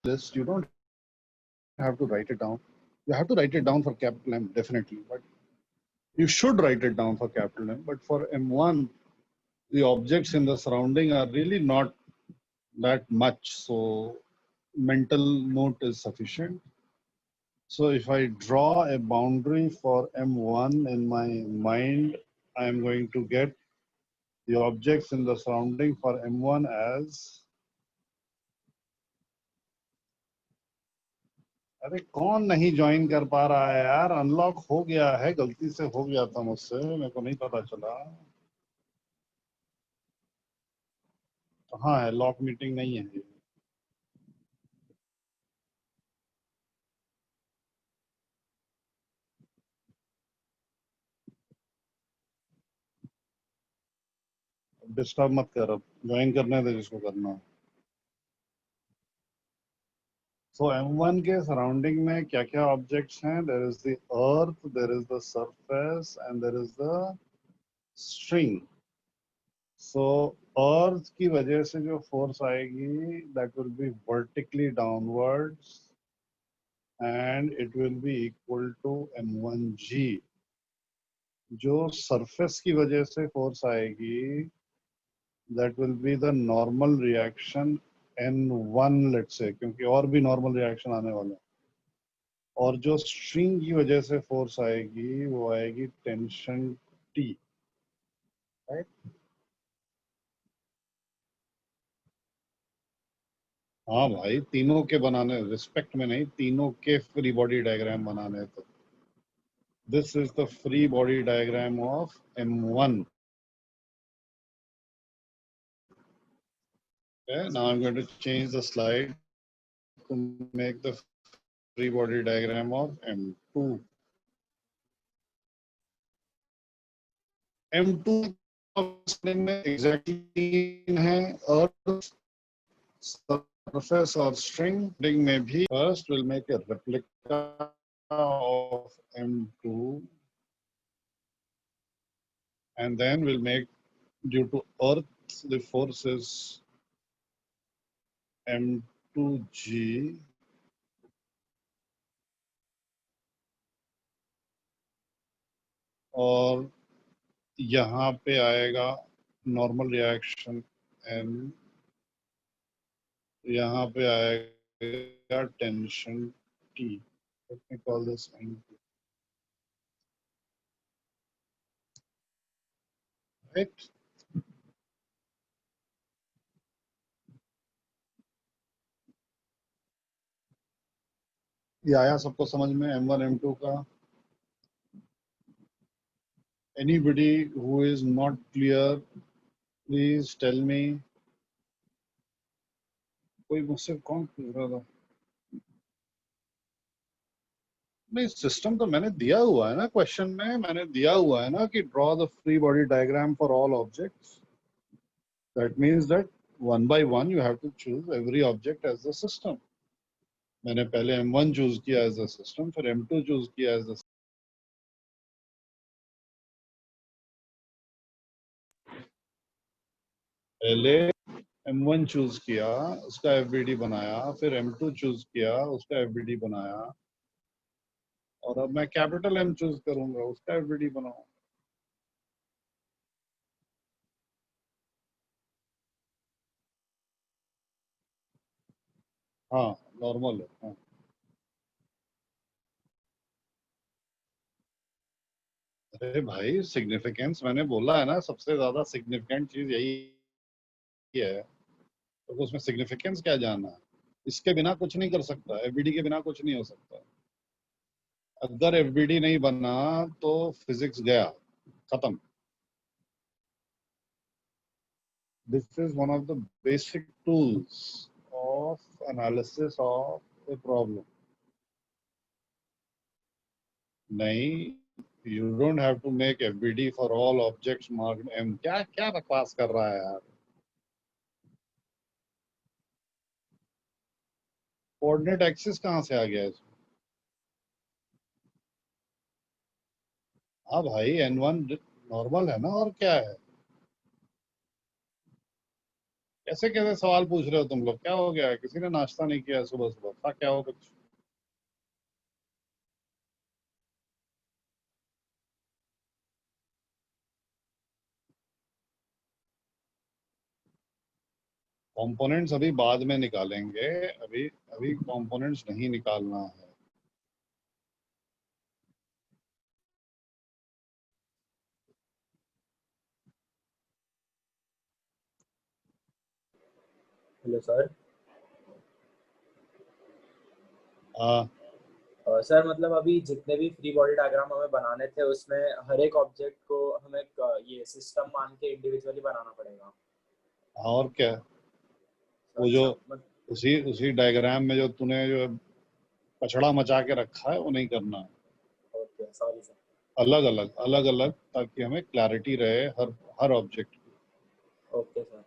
list, you don't have to write it down. You have to write it down for capital M, definitely, but you should write it down for capital M. But for M1, the objects in the surrounding are really not that much, so mental note is sufficient. So if I draw a boundary for M1 in my mind, I am going to get the objects in the surrounding for M1 as, अरे कौन नहीं join कर पा रहा है यार, unlock हो गया है, गलती से हो गया था मुझसे, मेरे को नहीं पता चला। कहाँ है, लॉक मीटिंग नहीं है। डिस्टर्ब मत कर, अब ज्वाइन करने दे जिसको करना है। सो M1 के सराउंडिंग में क्या क्या ऑब्जेक्ट्स हैं? There is the earth, there is the surface and there is the string. So earth की वजह से जो फोर्स आएगी that will be vertically downwards and it will be equal to M1G। जो सरफेस की वजह से फोर्स आएगी that will be the normal reaction N1 let's say, क्योंकि और भी नॉर्मल रिएक्शन आने वाले हैं। और जो स्ट्रिंग की वजह से फोर्स आएगी वो आएगी टेंशन T, राइट? हाँ भाई, तीनों के बनाने, रिस्पेक्ट में नहीं, तीनों के फ्री बॉडी डायग्राम बनाने। तो this is the free body diagram of M1. Okay, now I'm going to change the slide to make the free body diagram of M2. M2 में एग्जैक्टली है, और surface or string में भी first will make a replica of M2 and then we'll make, due to earth the force is M2G, और यहाँ पे आएगा normal reaction M, यहाँ पे आएगा tension T. Let me call this M2. Right? ये आया सबको समझ में M1 M2 का? Anybody who is not clear, please tell me. कोई मुझसे कौन पूछ रहा था? नहीं, सिस्टम तो मैंने दिया हुआ है ना, क्वेश्चन में मैंने दिया हुआ है ना कि draw the free body diagram for all objects. That means that one by one you have to choose every object as the system. मैंने पहले M1 चूज किया एज द सिस्टम, फिर M2 चूज किया एज द, पहले M1 choose किया, उसका FBD बनाया, फिर M2 चूज किया, उसका FBD बनाया, और अब मैं कैपिटल M चूज करूंगा, उसका FBD बनाऊंगा। हाँ, नॉर्मल है। हाँ। अरे भाई, सिग्निफिकेंस मैंने बोला है ना, सबसे ज्यादा सिग्निफिकेंट चीज यही है, तो उसमें सिग्निफिकेंस क्या जानना है? इसके बिना कुछ नहीं कर सकता, FBD के बिना कुछ नहीं हो सकता। अगर FBD नहीं बना तो फिजिक्स गया, खत्म। This is one of the basic tools of analysis of a problem. नहीं, you don't have to make FBD for all objects marked M. क्या क्या बकवास कर रहा है यार? कोऑर्डिनेट एक्सिस कहाँ से आ गया इसमें? हाँ भाई, N1 नॉर्मल है ना, और क्या है? कैसे कैसे सवाल पूछ रहे हो तुम लोग? क्या हो गया है? किसी ने नाश्ता नहीं किया सुबह सुबह? था क्या हो कुछ? कंपोनेंट्स अभी बाद में निकालेंगे। अभी अभी कंपोनेंट्स नहीं निकालना है। Hello sir. हाँ सर मतलब अभी जितने भी फ्री बॉडी डायग्राम हमें बनाने थे उसमें हर एक ऑब्जेक्ट को हमें ये सिस्टम मान के इंडिविजुअली बनाना पड़ेगा। और क्या? वो जो अच्छा उसी उसी डायग्राम में जो तूने जो कचड़ा मचा के रखा है वो नहीं करना है। Okay sorry sir. अलग अलग अलग अलग, ताकि हमें क्लैरिटी रहे हर हर ऑब्जेक्ट। Okay sir.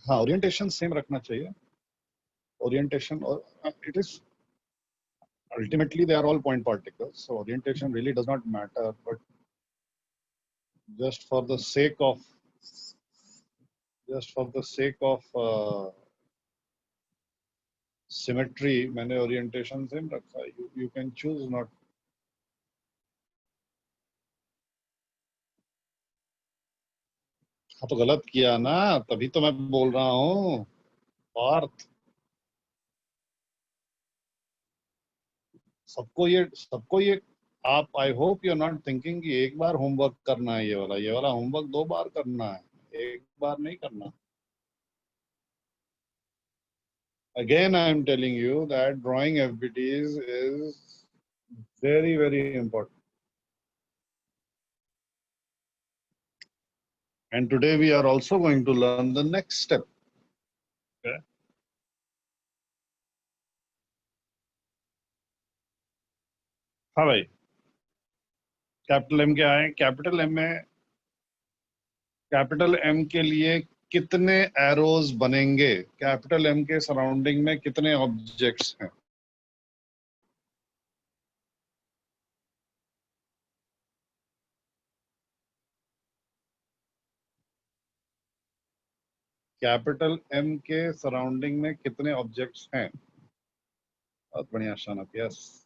हाँ, ओरिएंटेशन सेम रखना चाहिए। ओरिएंटेशन और it is ultimately they are all point particles, so orientation really does not matter, but just for the sake of just for the sake of symmetry मैंने orientation same रखा है। You can choose not। हाँ तो गलत किया ना, तभी तो मैं बोल रहा हूँ पार्थ। सबको ये आप, I hope you are not thinking कि एक बार होमवर्क करना है। ये वाला होमवर्क 2 बार करना है, एक बार नहीं करना। Again, I am telling you that drawing FBTs is very, very important. And today we are also going to learn the next step. Okay? हाँ भाई, कैपिटल एम क्या है? कैपिटल एम के लिए कितने एरोज बनेंगे? कैपिटल एम के surrounding में कितने ऑब्जेक्ट्स हैं? कैपिटल एम के सराउंडिंग में कितने ऑब्जेक्ट्स हैं? बहुत बढ़िया शानत, यस।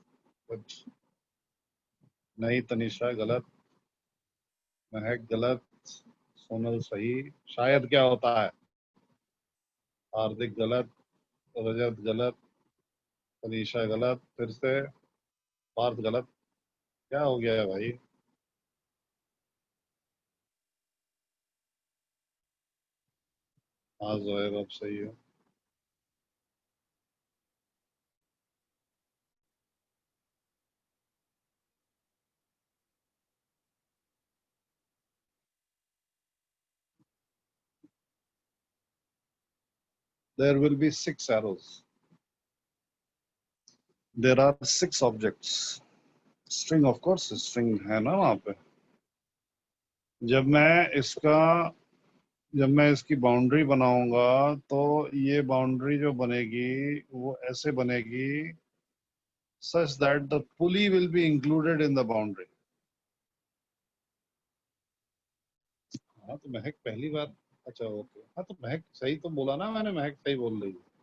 नहीं तनिषा गलत, महक गलत, सोनल सही। शायद क्या होता है? हार्दिक गलत, रजत गलत, तनीषा गलत, फिर से पार्थ गलत। क्या हो गया है भाई? हाँ जोएब अब सही है। There will be 6 arrows. There are 6 objects. String, of course, string है ना वहाँ पे। जब मैं इसका जब मैं इसकी बाउंड्री बनाऊंगा तो ये बाउंड्री जो बनेगी वो ऐसे बनेगी, such that the pulley will be included in the boundary. हाँ तो महक पहली बार, अच्छा ओके, हाँ तो महक सही तो बोला ना मैंने, महक सही बोल रही है।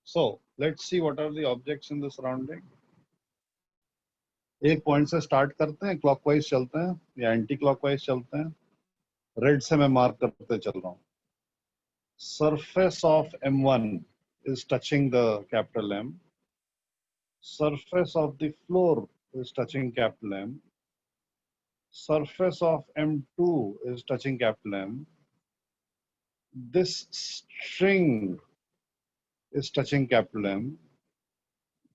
So let's see what are the objects in the surrounding. एक पॉइंट से स्टार्ट करते हैं, क्लॉकवाइज चलते हैं या एंटी क्लॉकवाइज चलते हैं। रेड से मैं मार्क करते चल रहा हूँ। Surface of M1 is touching the capital M. Surface of the floor is touching capital M. Surface of M2 is touching capital M. This string is touching capital M,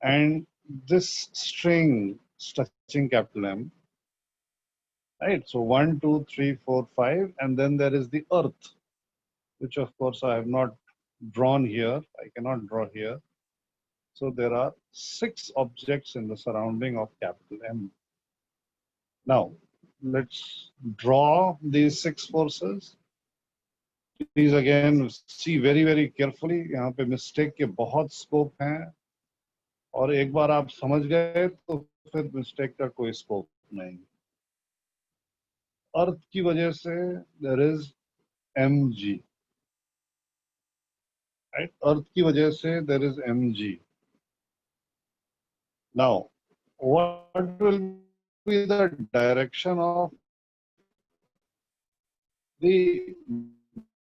and this string is touching capital M. Right, so 1, 2, 3, 4, 5, and then there is the earth, which of course I have not drawn here. I cannot draw here. So there are 6 objects in the surrounding of capital M. Now, let's draw these 6 forces. Please again see very carefully. यहाँ पे mistake के बहुत scope हैं, और एक बार आप समझ गए तो फिर mistake का कोई scope नहीं. अर्थ की वजह से there is mg, right? अर्थ की वजह से there is mg. Now, what will be the direction of the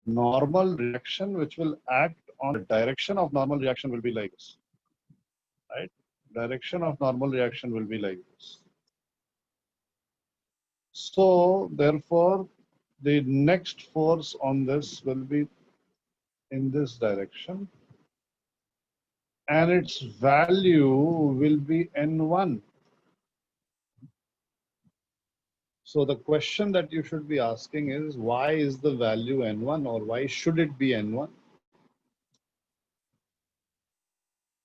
normal reaction which will act on the direction of normal reaction will be like this, right? Direction of normal reaction will be like this. So therefore, the next force on this will be in this direction, and its value will be N1. So the question that you should be asking is, why is the value N1, or why should it be N1?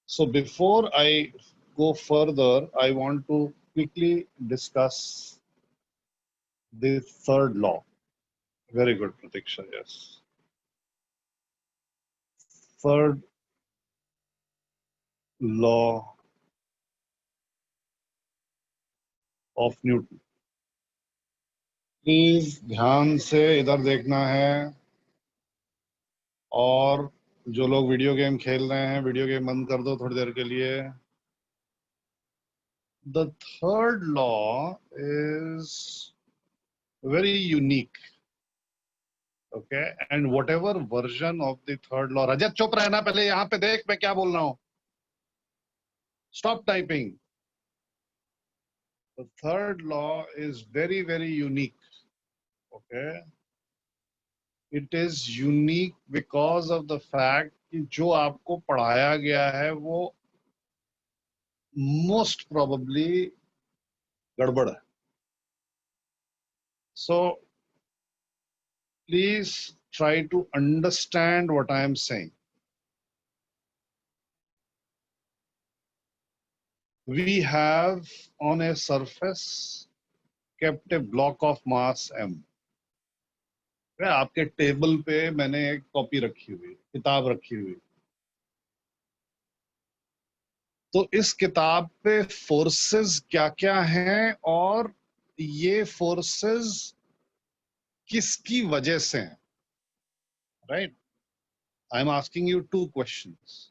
So before I go further, I want to quickly discuss the third law. Very good, Pratiksha, yes. Third law of Newton. Please ध्यान से इधर देखना है, और जो लोग video game खेल रहे हैं, वीडियो गेम बंद कर दो थोड़ी देर के लिए. The third law is very unique. Okay, and whatever version of the third law, रजत चुप रहना, पहले यहाँ पे देख मैं क्या बोल रहा हूँ. Stop typing. The third law is very unique. Okay, it is unique because of the fact कि जो आपको पढ़ाया गया है वो most probably गड़बड़ है. So please try to understand what I am saying. We have on a surface kept a block of mass m. आपके टेबल पे मैंने एक कॉपी रखी हुई, किताब रखी हुई. तो इस किताब पे फोर्सेस क्या क्या हैं, और ये फोर्सेस किसकी वजह से हैं, right? I am asking you two questions.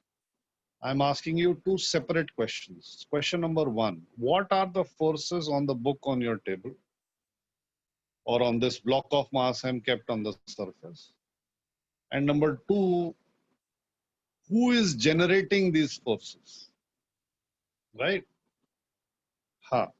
I'm asking you two separate questions. Question number 1, what are the forces on the book on your table, or on this block of mass M kept on the surface? And number 2, who is generating these forces, right? Ha.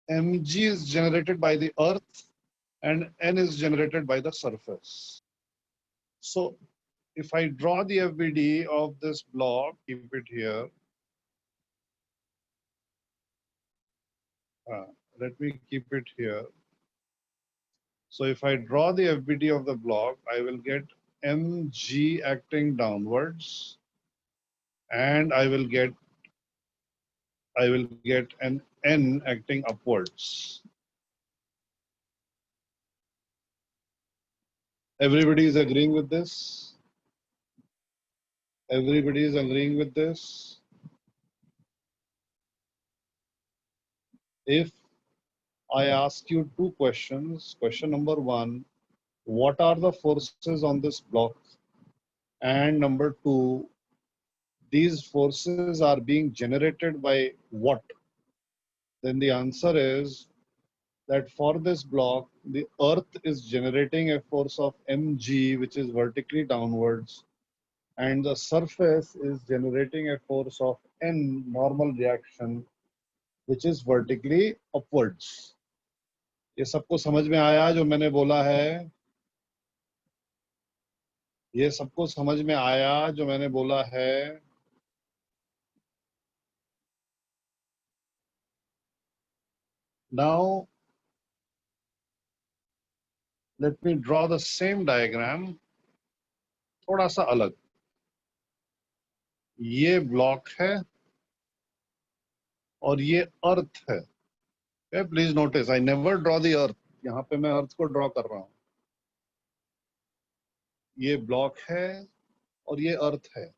Mg is generated by the earth and N is generated by the surface. So if I draw the FBD of this block, keep it here. Let me keep it here. So if I draw the FBD of the block, I will get mg acting downwards, and I will get an n acting upwards. Everybody is agreeing with this? Everybody is agreeing with this? If I ask you two questions, question number 1, what are the forces on this block? And number 2, these forces are being generated by what? Then the answer is that for this block, the earth is generating a force of mg, which is vertically downwards, and the surface is generating a force of n, normal reaction, which is vertically upwards. ये सबको समझ में आया जो मैंने बोला है? ये सबको समझ में आया जो मैंने बोला है? Now Let me draw the same diagram, थोड़ा सा अलग. ये ब्लॉक है और ये अर्थ है. Please notice, I never draw the earth. यहाँ पे मैं अर्थ को ड्रॉ कर रहा हूं. ये ब्लॉक है और ये अर्थ है.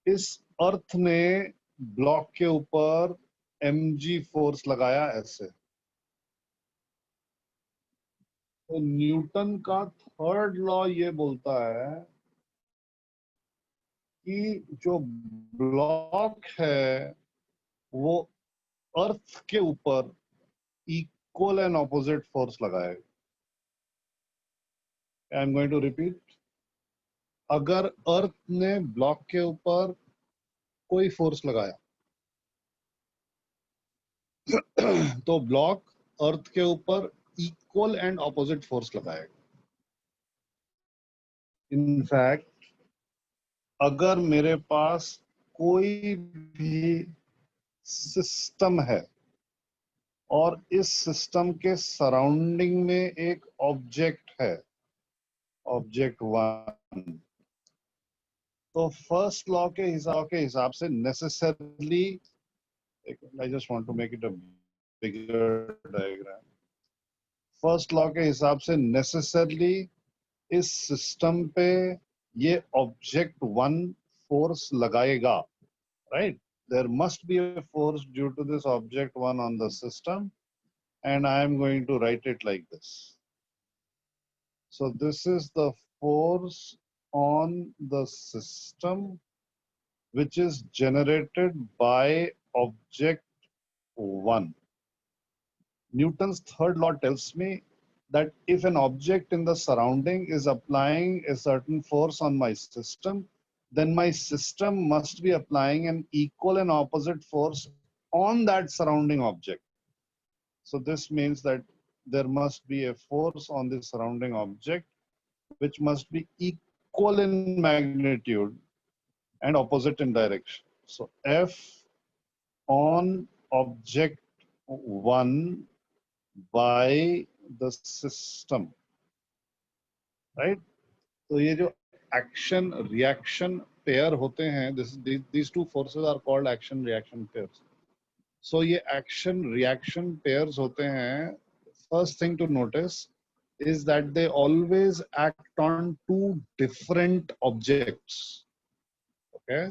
इस अर्थ ने ब्लॉक के ऊपर mg फोर्स लगाया ऐसे. तो न्यूटन का थर्ड लॉ ये बोलता है कि जो ब्लॉक है वो अर्थ के ऊपर इक्वल एंड ऑपोजिट फोर्स लगाएगा. I am going to repeat. अगर अर्थ ने ब्लॉक के ऊपर कोई फोर्स लगाया तो ब्लॉक अर्थ के ऊपर इक्वल एंड ऑपोजिट फोर्स लगाएगा. इनफैक्ट अगर मेरे पास कोई भी सिस्टम है और इस सिस्टम के सराउंडिंग में एक ऑब्जेक्ट है, ऑब्जेक्ट 1, तो फर्स्ट लॉ के हिसाब से necessarily, I just want to make it a bigger diagram. First law के हिसाब से नेसेसरली इस सिस्टम पे ये ऑब्जेक्ट 1 फोर्स लगाएगा, right? There must be a force due to this object 1 on the system, and I am going to write it like this. So this is the force on the system which is generated by object 1. Newton's third law tells me that if an object in the surrounding is applying a certain force on my system, then my system must be applying an equal and opposite force on that surrounding object. So this means that there must be a force on the surrounding object which must be equal in magnitude and opposite in direction. So F on object 1 by the system, right? तो ये जो action reaction pair होते हैं, these two forces are called action reaction pairs. So ये action reaction pairs होते हैं. First thing to notice is that they always act on two different objects. Okay?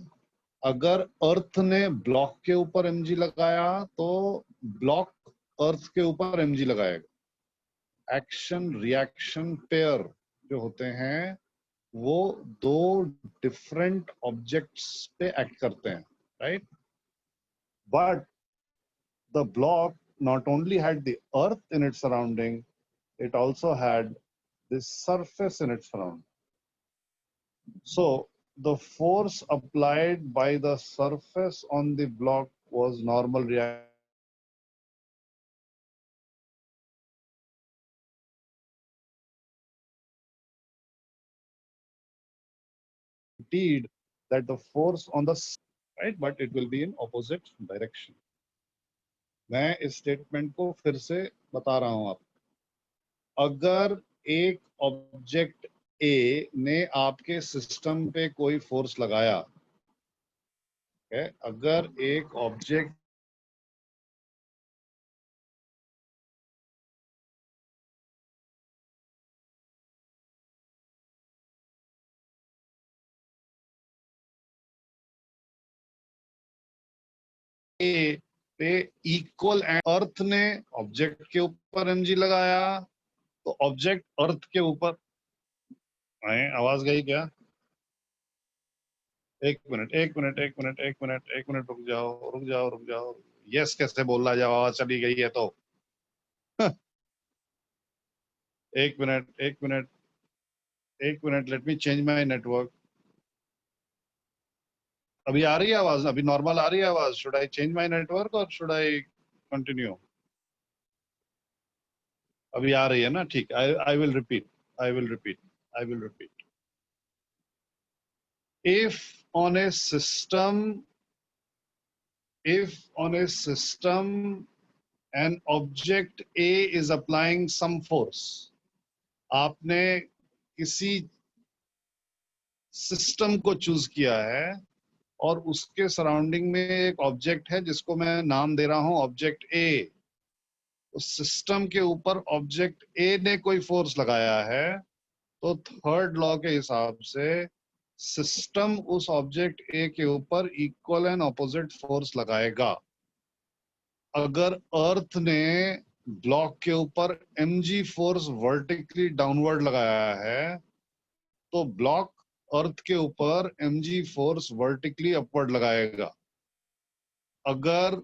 अगर earth ने ब्लॉक के ऊपर mg लगाया तो ब्लॉक अर्थ के ऊपर mg लगाएगा. एक्शन रिएक्शन पेयर जो होते हैं वो दो डिफरेंट ऑब्जेक्ट्स पे एक्ट करते हैं, right? But the block not only had the earth in its surrounding, it also had the surface in its surrounding. So the force applied by the surface on the block was normal reaction. That the force on the right, but it will be in opposite direction. मैं इस statement को फिर से बता रहा हूं. आप अगर एक ऑब्जेक्ट ए ने आपके सिस्टम पे कोई फोर्स लगाया, अगर एक ऑब्जेक्ट ए पे इक्वल अर्थ ने ऑब्जेक्ट के ऊपर एमजी लगाया तो ऑब्जेक्ट अर्थ के ऊपर, आवाज गई क्या? एक मिनट, रुक जाओ. यस कैसे बोल रहा, जब आवाज चली गई है तो. एक minute, let me change my network. अभी आ रही है आवाज? अभी नॉर्मल आ रही है आवाज? Should I change my network और शुड आई कंटिन्यू? अभी आ रही है ना? ठीक. I will repeat. if on a system and object A is applying some force. आपने किसी सिस्टम को चूज किया है और उसके सराउंडिंग में एक ऑब्जेक्ट है जिसको मैं नाम दे रहा हूं ऑब्जेक्ट ए। उस सिस्टम के ऊपर ऑब्जेक्ट ए ने कोई फोर्स लगाया है, तो थर्ड लॉ के हिसाब से सिस्टम उस ऑब्जेक्ट ए के ऊपर इक्वल एंड ऑपोजिट फोर्स लगाएगा। अगर अर्थ ने ब्लॉक के ऊपर mg फोर्स वर्टिकली डाउनवर्ड लगाया है, तो ब्लॉक अर्थ के ऊपर mg फोर्स वर्टिकली अपवर्ड लगाएगा। अगर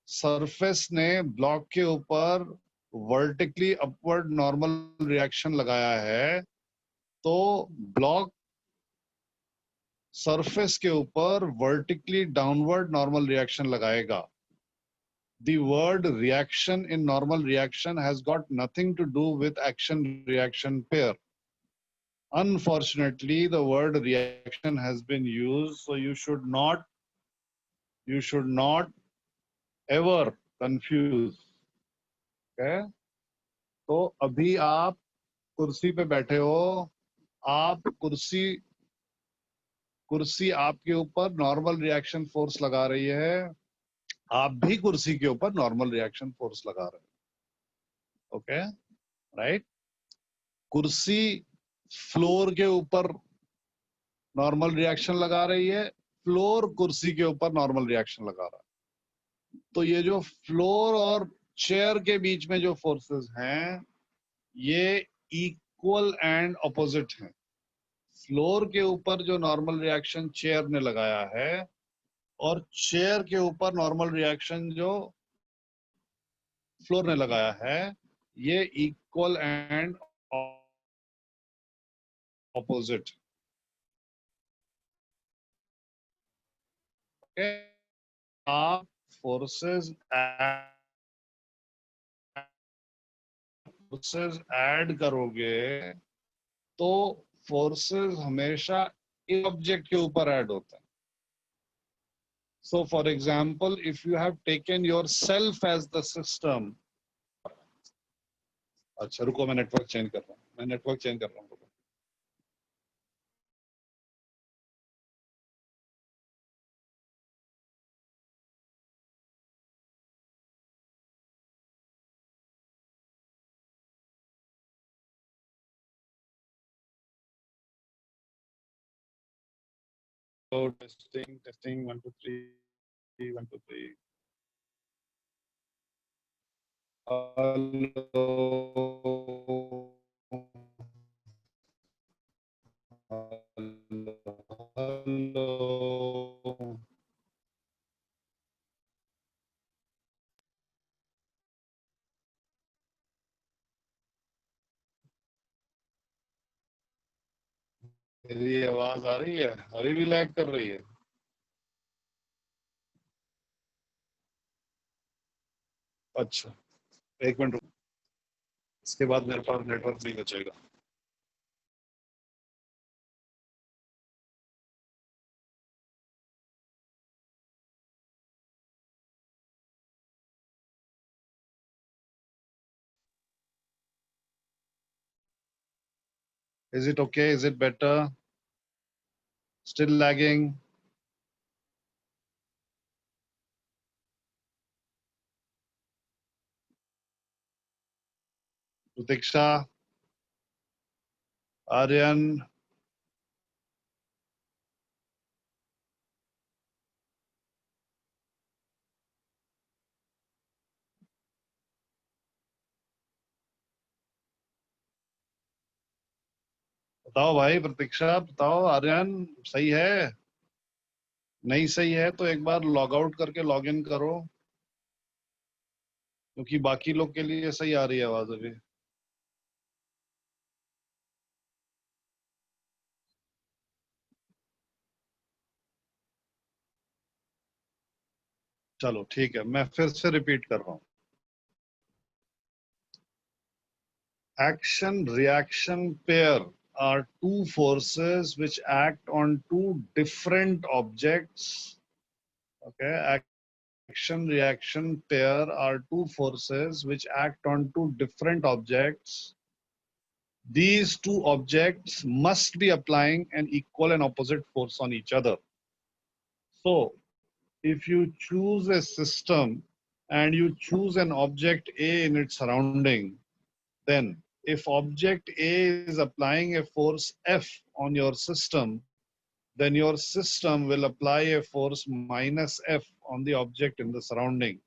सरफेस ने ब्लॉक के ऊपर वर्टिकली अपवर्ड नॉर्मल रिएक्शन लगाया है, तो ब्लॉक सरफेस के ऊपर वर्टिकली डाउनवर्ड नॉर्मल रिएक्शन लगाएगा। The word reaction in normal reaction has got nothing to do with action-reaction pair. Unfortunately, the word reaction has been used, so you should not ever confuse. Okay? तो अभी आप कुर्सी पे बैठे हो, आप कुर्सी आपके ऊपर नॉर्मल रिएक्शन फोर्स लगा रही है, आप भी कुर्सी के ऊपर नॉर्मल रिएक्शन फोर्स लगा रहे हो। Okay, right? कुर्सी फ्लोर के ऊपर नॉर्मल रिएक्शन लगा रही है, फ्लोर कुर्सी के ऊपर नॉर्मल रिएक्शन लगा रहा है। तो ये जो फ्लोर और चेयर के बीच में जो फोर्सेस हैं, ये इक्वल एंड ऑपोजिट हैं। फ्लोर के ऊपर जो नॉर्मल रिएक्शन चेयर ने लगाया है और चेयर के ऊपर नॉर्मल रिएक्शन जो फ्लोर ने लगाया है, ये इक्वल एंड ऑपोजिट। आप फोर्सेस ऐड करोगे तो फोर्सेस हमेशा एक ऑब्जेक्ट के ऊपर ऐड होता है। So for example, if you have taken yourself as the system, अच्छा रुको, मैं नेटवर्क चेंज कर रहा हूँ, So testing 1 2 3 1 2 3. Hello. Hello. मेरी आवाज आ रही है? अभी भी लैग कर रही है? अच्छा, एक मिनट, इसके बाद मेरे पास नेटवर्क नहीं बचेगा। Is it okay? Is it better? Still lagging? Pratiksha, Aryan, बताओ भाई, प्रतीक्षा बताओ, आर्यन सही है? नहीं सही है तो एक बार लॉग आउट करके लॉग इन करो, क्योंकि बाकी लोग के लिए सही आ रही है आवाज अभी। चलो ठीक है, मैं फिर से रिपीट कर रहा हूँ। Action reaction pair are two forces which act on two different objects. Okay, action reaction pair are two forces which act on two different objects. These two objects must be applying an equal and opposite force on each other. So if you choose a system and you choose an object A in its surrounding, then if object A is applying a force F on your system, then your system will apply a force minus F on the object in the surrounding.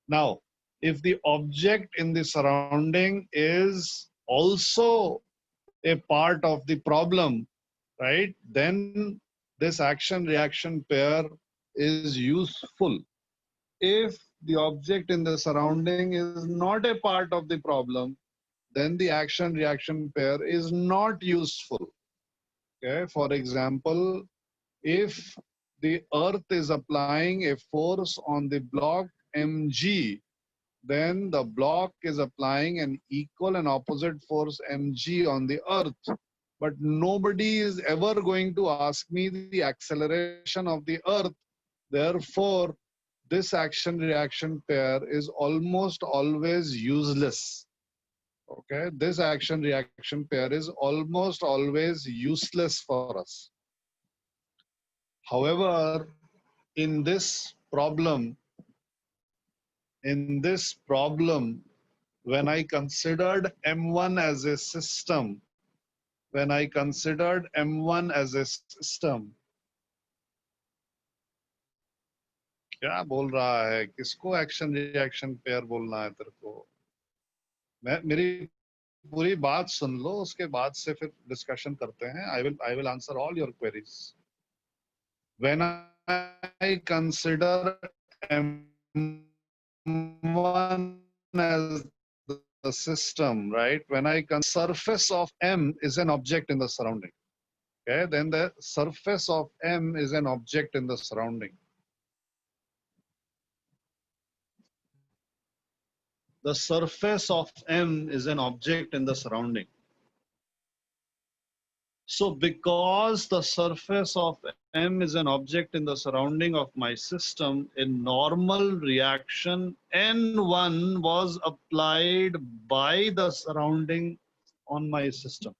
Now, if the object in the surrounding is also a part of the problem, right, then this action reaction pair is useful. If the object in the surrounding is not a part of the problem, then the action reaction pair is not useful. Okay, for example, if the earth is applying a force on the block mg, then the block is applying an equal and opposite force mg on the earth. But nobody is ever going to ask me the acceleration of the earth. Therefore, this action reaction pair is almost always useless. Okay, this action reaction pair is almost always useless for us. However, in this problem, when I considered M1 as a system, क्या बोल रहा है, किसको action reaction pair बोलना है तेरे को? मेरी पूरी बात सुन लो, उसके बाद से फिर डिस्कशन करते हैं. I will answer all your queries. When I consider M1 as the system, right? When I consider surface of M is an object in the surrounding. Okay, then the surface of M is an object in the surrounding. The surface of M is an object in the surrounding. So because the surface of M is an object in the surrounding of my system, a normal reaction N1 was applied by the surrounding on my system.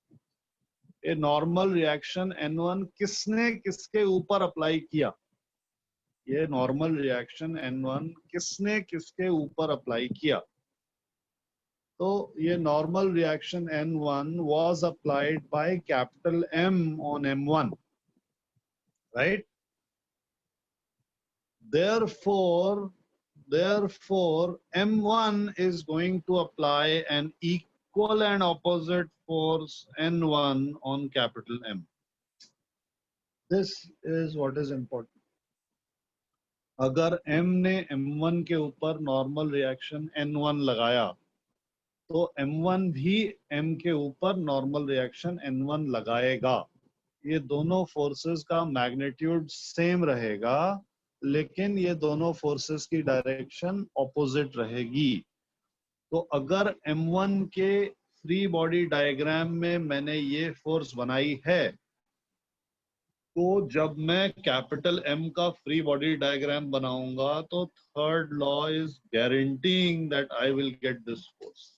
A normal reaction N1 किसने किसके ऊपर apply किया? ये normal reaction N1 किसने किसके ऊपर apply किया? So, ये normal reaction N1 was applied by capital M on M1, right? Therefore, M1 is going to apply an equal and opposite force N1 on capital M. This is what is important. अगर M ने M1 के ऊपर normal reaction N1 लगाया, तो M1 भी M के ऊपर normal reaction N1 लगाएगा. ये दोनों फोर्सेस का मैग्नीट्यूड सेम रहेगा, लेकिन ये दोनों फोर्सेस की डायरेक्शन ऑपोजिट रहेगी. तो अगर M1 के फ्री बॉडी डायग्राम में मैंने ये फोर्स बनाई है, तो जब मैं कैपिटल M का फ्री बॉडी डायग्राम बनाऊंगा, तो third law is guaranteeing that I will get this force.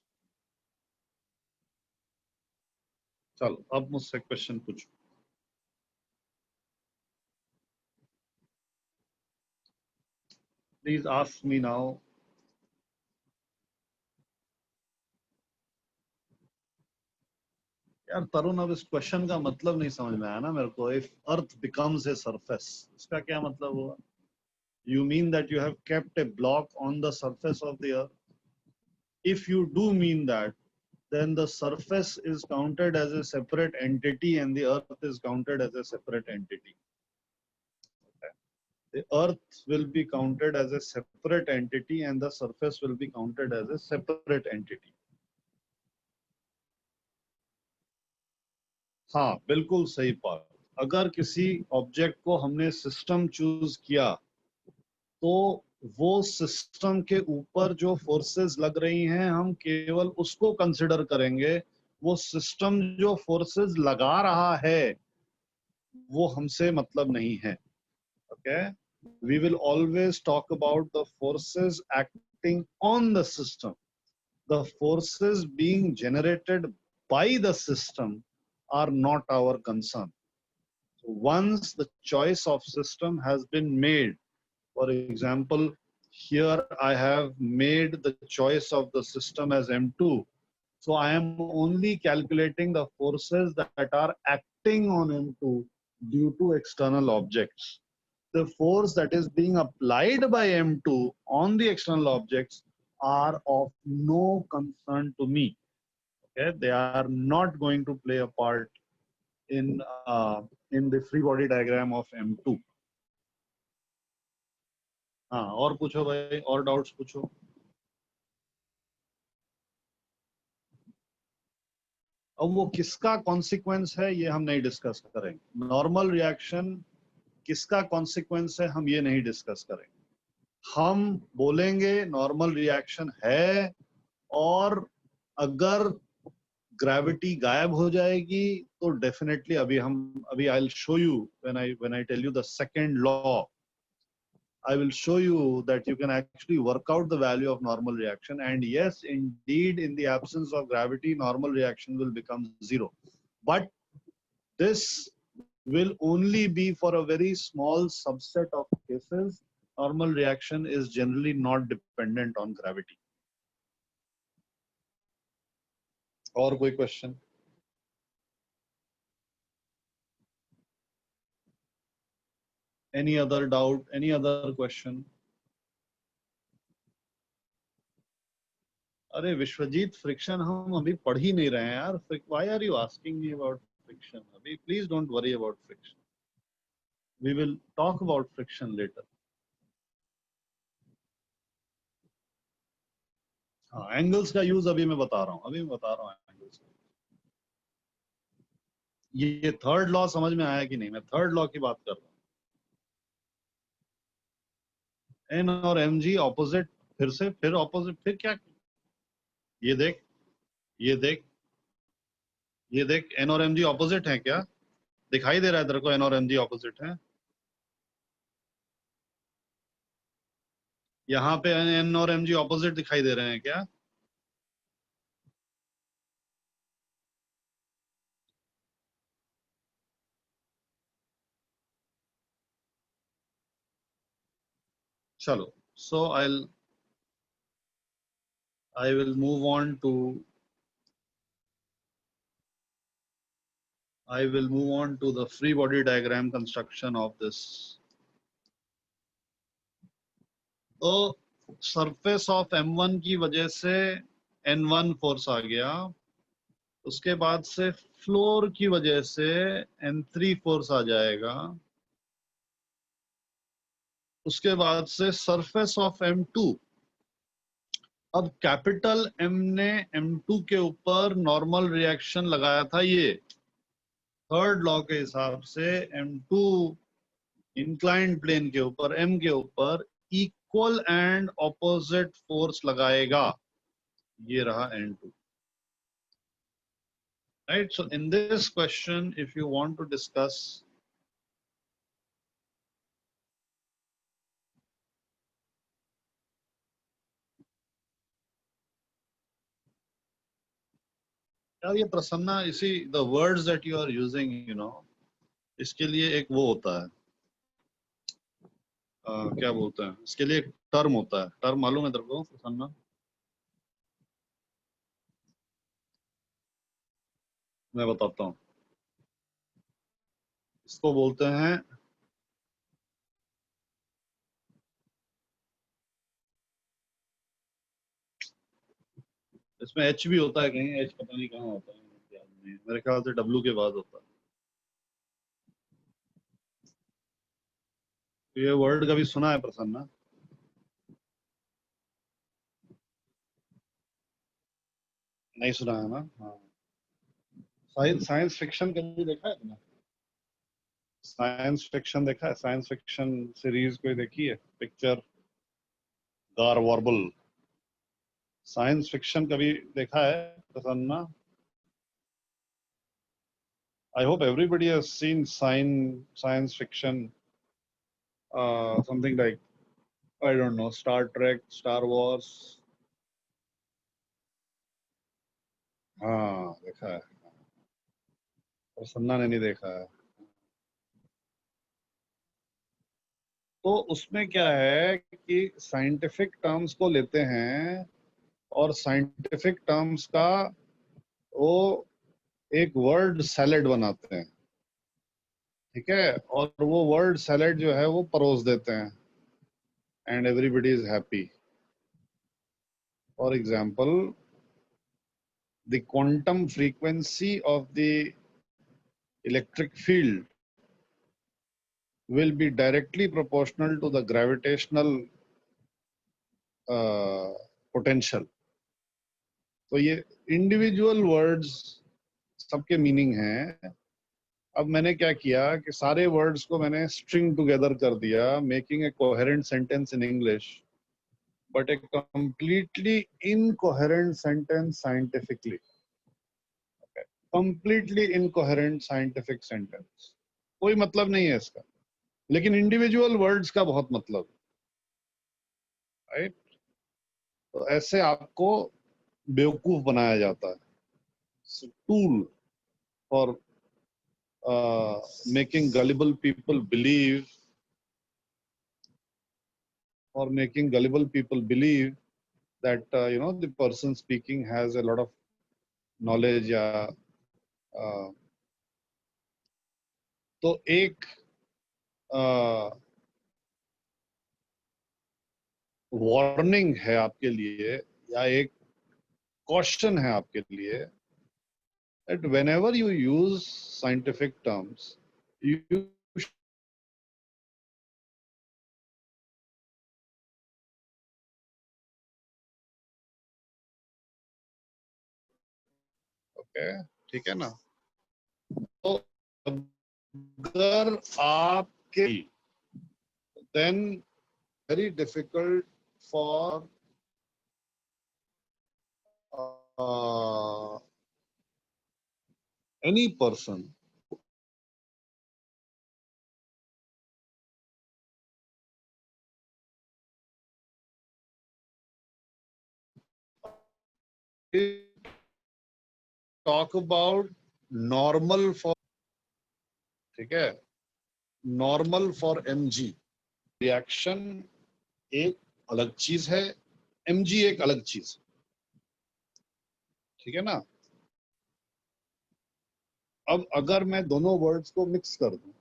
चलो अब मुझसे क्वेश्चन पूछो. Please ask me now. यार तरुण, अब इस क्वेश्चन का मतलब नहीं समझ में आया ना मेरे को. If earth becomes a surface, इसका क्या मतलब हुआ? You mean that you have kept a block on the surface of the earth? If you do mean that, then the surface is counted as a separate entity and the earth is counted as a separate entity. Okay. The earth will be counted as a separate entity and the surface will be counted as a separate entity. हाँ, बिल्कुल सही बात. अगर किसी object को हमने system choose किया, तो वो सिस्टम के ऊपर जो फोर्सेस लग रही हैं, हम केवल उसको कंसिडर करेंगे. वो सिस्टम जो फोर्सेस लगा रहा है, वो हमसे मतलब नहीं है. Okay, we will always talk about the forces acting on the system. The forces being generated by the system are not our concern. Once the choice of system has been made, for example, here I have made the choice of the system as M2. So I am only calculating the forces that are acting on M2 due to external objects. The force that is being applied by M2 on the external objects are of no concern to me. Okay, they are not going to play a part in the free body diagram of M2. हाँ, और पूछो भाई, और doubts पूछो. अब वो किसका consequence है ये हम नहीं डिस्कस करेंगे. नॉर्मल रिएक्शन किसका कॉन्सिक्वेंस है हम ये नहीं डिस्कस करेंगे. हम बोलेंगे नॉर्मल रिएक्शन है, और अगर ग्रेविटी गायब हो जाएगी तो डेफिनेटली अभी I will show you when I tell you the second law. I will show you that you can actually work out the value of normal reaction, and yes, indeed, in the absence of gravity, normal reaction will become zero. But this will only be for a very small subset of cases. Normal reaction is generally not dependent on gravity. और कोई question? Any other doubt? Any other question? अरे Vishwajeet, friction हम अभी पढ़ ही नहीं रहे हैं यार. Why are you asking me about friction? अभी please don't worry about friction. We will talk about friction later. हाँ, एंगल्स का यूज अभी मैं बता रहा हूँ एंगल्स का. ये थर्ड लॉ समझ में आया कि नहीं? मैं थर्ड लॉ की बात कर रहा हूँ. एन और एम जी ऑपोजिट, फिर ऑपोजिट, फिर क्या? ये देख, ये देख, ये देख, एन और एम जी ऑपोजिट है क्या? दिखाई दे रहा है तेरे को एन और एम जी ऑपोजिट है? यहाँ पे एन और एम जी ऑपोजिट दिखाई दे रहे हैं क्या? चलो, so I will move on to the free body diagram construction of this. तो सरफेस ऑफ M1 की वजह से N1 फोर्स आ गया, उसके बाद से फ्लोर की वजह से N3 फोर्स आ जाएगा, उसके बाद से सरफेस ऑफ M2. अब कैपिटल M ने M2 के ऊपर नॉर्मल रिएक्शन लगाया था. ये थर्ड लॉ के हिसाब से M2 इंक्लाइंड प्लेन के ऊपर M के ऊपर इक्वल एंड ऑपोजिट फोर्स लगाएगा. ये रहा N2. Right, so in this question, if you want to discuss यार, ये प्रसन्ना, इसी the words that you are using, you know, इसके लिए एक वो होता है, क्या बोलते हैं इसके लिए? एक टर्म होता है. टर्म मालूम है तेरे को प्रसन्ना? मैं बताता हूँ. इसको बोलते हैं, इसमें एच भी होता है कहीं, एच पता नहीं कहाँ होता है, मेरे ख्याल से डब्ल्यू के बाद होता है. तो ये वर्ड कभी सुना है प्रसन्ना? नहीं सुना है ना? हाँ. साइंस फिक्शन कभी देखा है तुमने? साइंस फिक्शन देखा है? साइंस फिक्शन सीरीज कोई देखी है? पिक्चर गार वॉर्बल, साइंस फिक्शन कभी देखा है Prasanna? I hope everybody has seen science fiction something like, I don't know, Star Trek, Star Wars. हाँ देखा है, प्रसन्ना ने नहीं देखा है। तो उसमें क्या है कि साइंटिफिक टर्म्स को लेते हैं और साइंटिफिक टर्म्स का वो एक वर्ड सैलेड बनाते हैं, ठीक है, और वो वर्ड सैलेड जो है वो परोस देते हैं and everybody is happy. For example, the quantum frequency of the electric field will be directly proportional to the gravitational potential. तो ये इंडिविजुअल वर्ड्स सबके मीनिंग हैं। अब मैंने क्या किया कि सारे वर्ड्स को मैंने स्ट्रिंग टुगेदर कर दिया, making a coherent sentence in English, but A completely incoherent sentence scientifically, completely incoherent scientific sentence. कोई मतलब नहीं है इसका, लेकिन इंडिविजुअल वर्ड्स का बहुत मतलब, राइट? तो ऐसे आपको बेवकूफ बनाया जाता है। Tool for making gullible people believe, or making gullible people believe that the person speaking has a lot of knowledge या तो एक वार्निंग है आपके लिए या एक caution है आपके लिए that whenever you use scientific terms, you okay, ठीक है ना? तो अगर आपके then very difficult for any person talk about normal for, ठीक है, नॉर्मल फॉर mg रिएक्शन एक अलग चीज है, mg एक अलग चीज, ठीक है ना? अब अगर मैं दोनों वर्ड्स को मिक्स कर दूं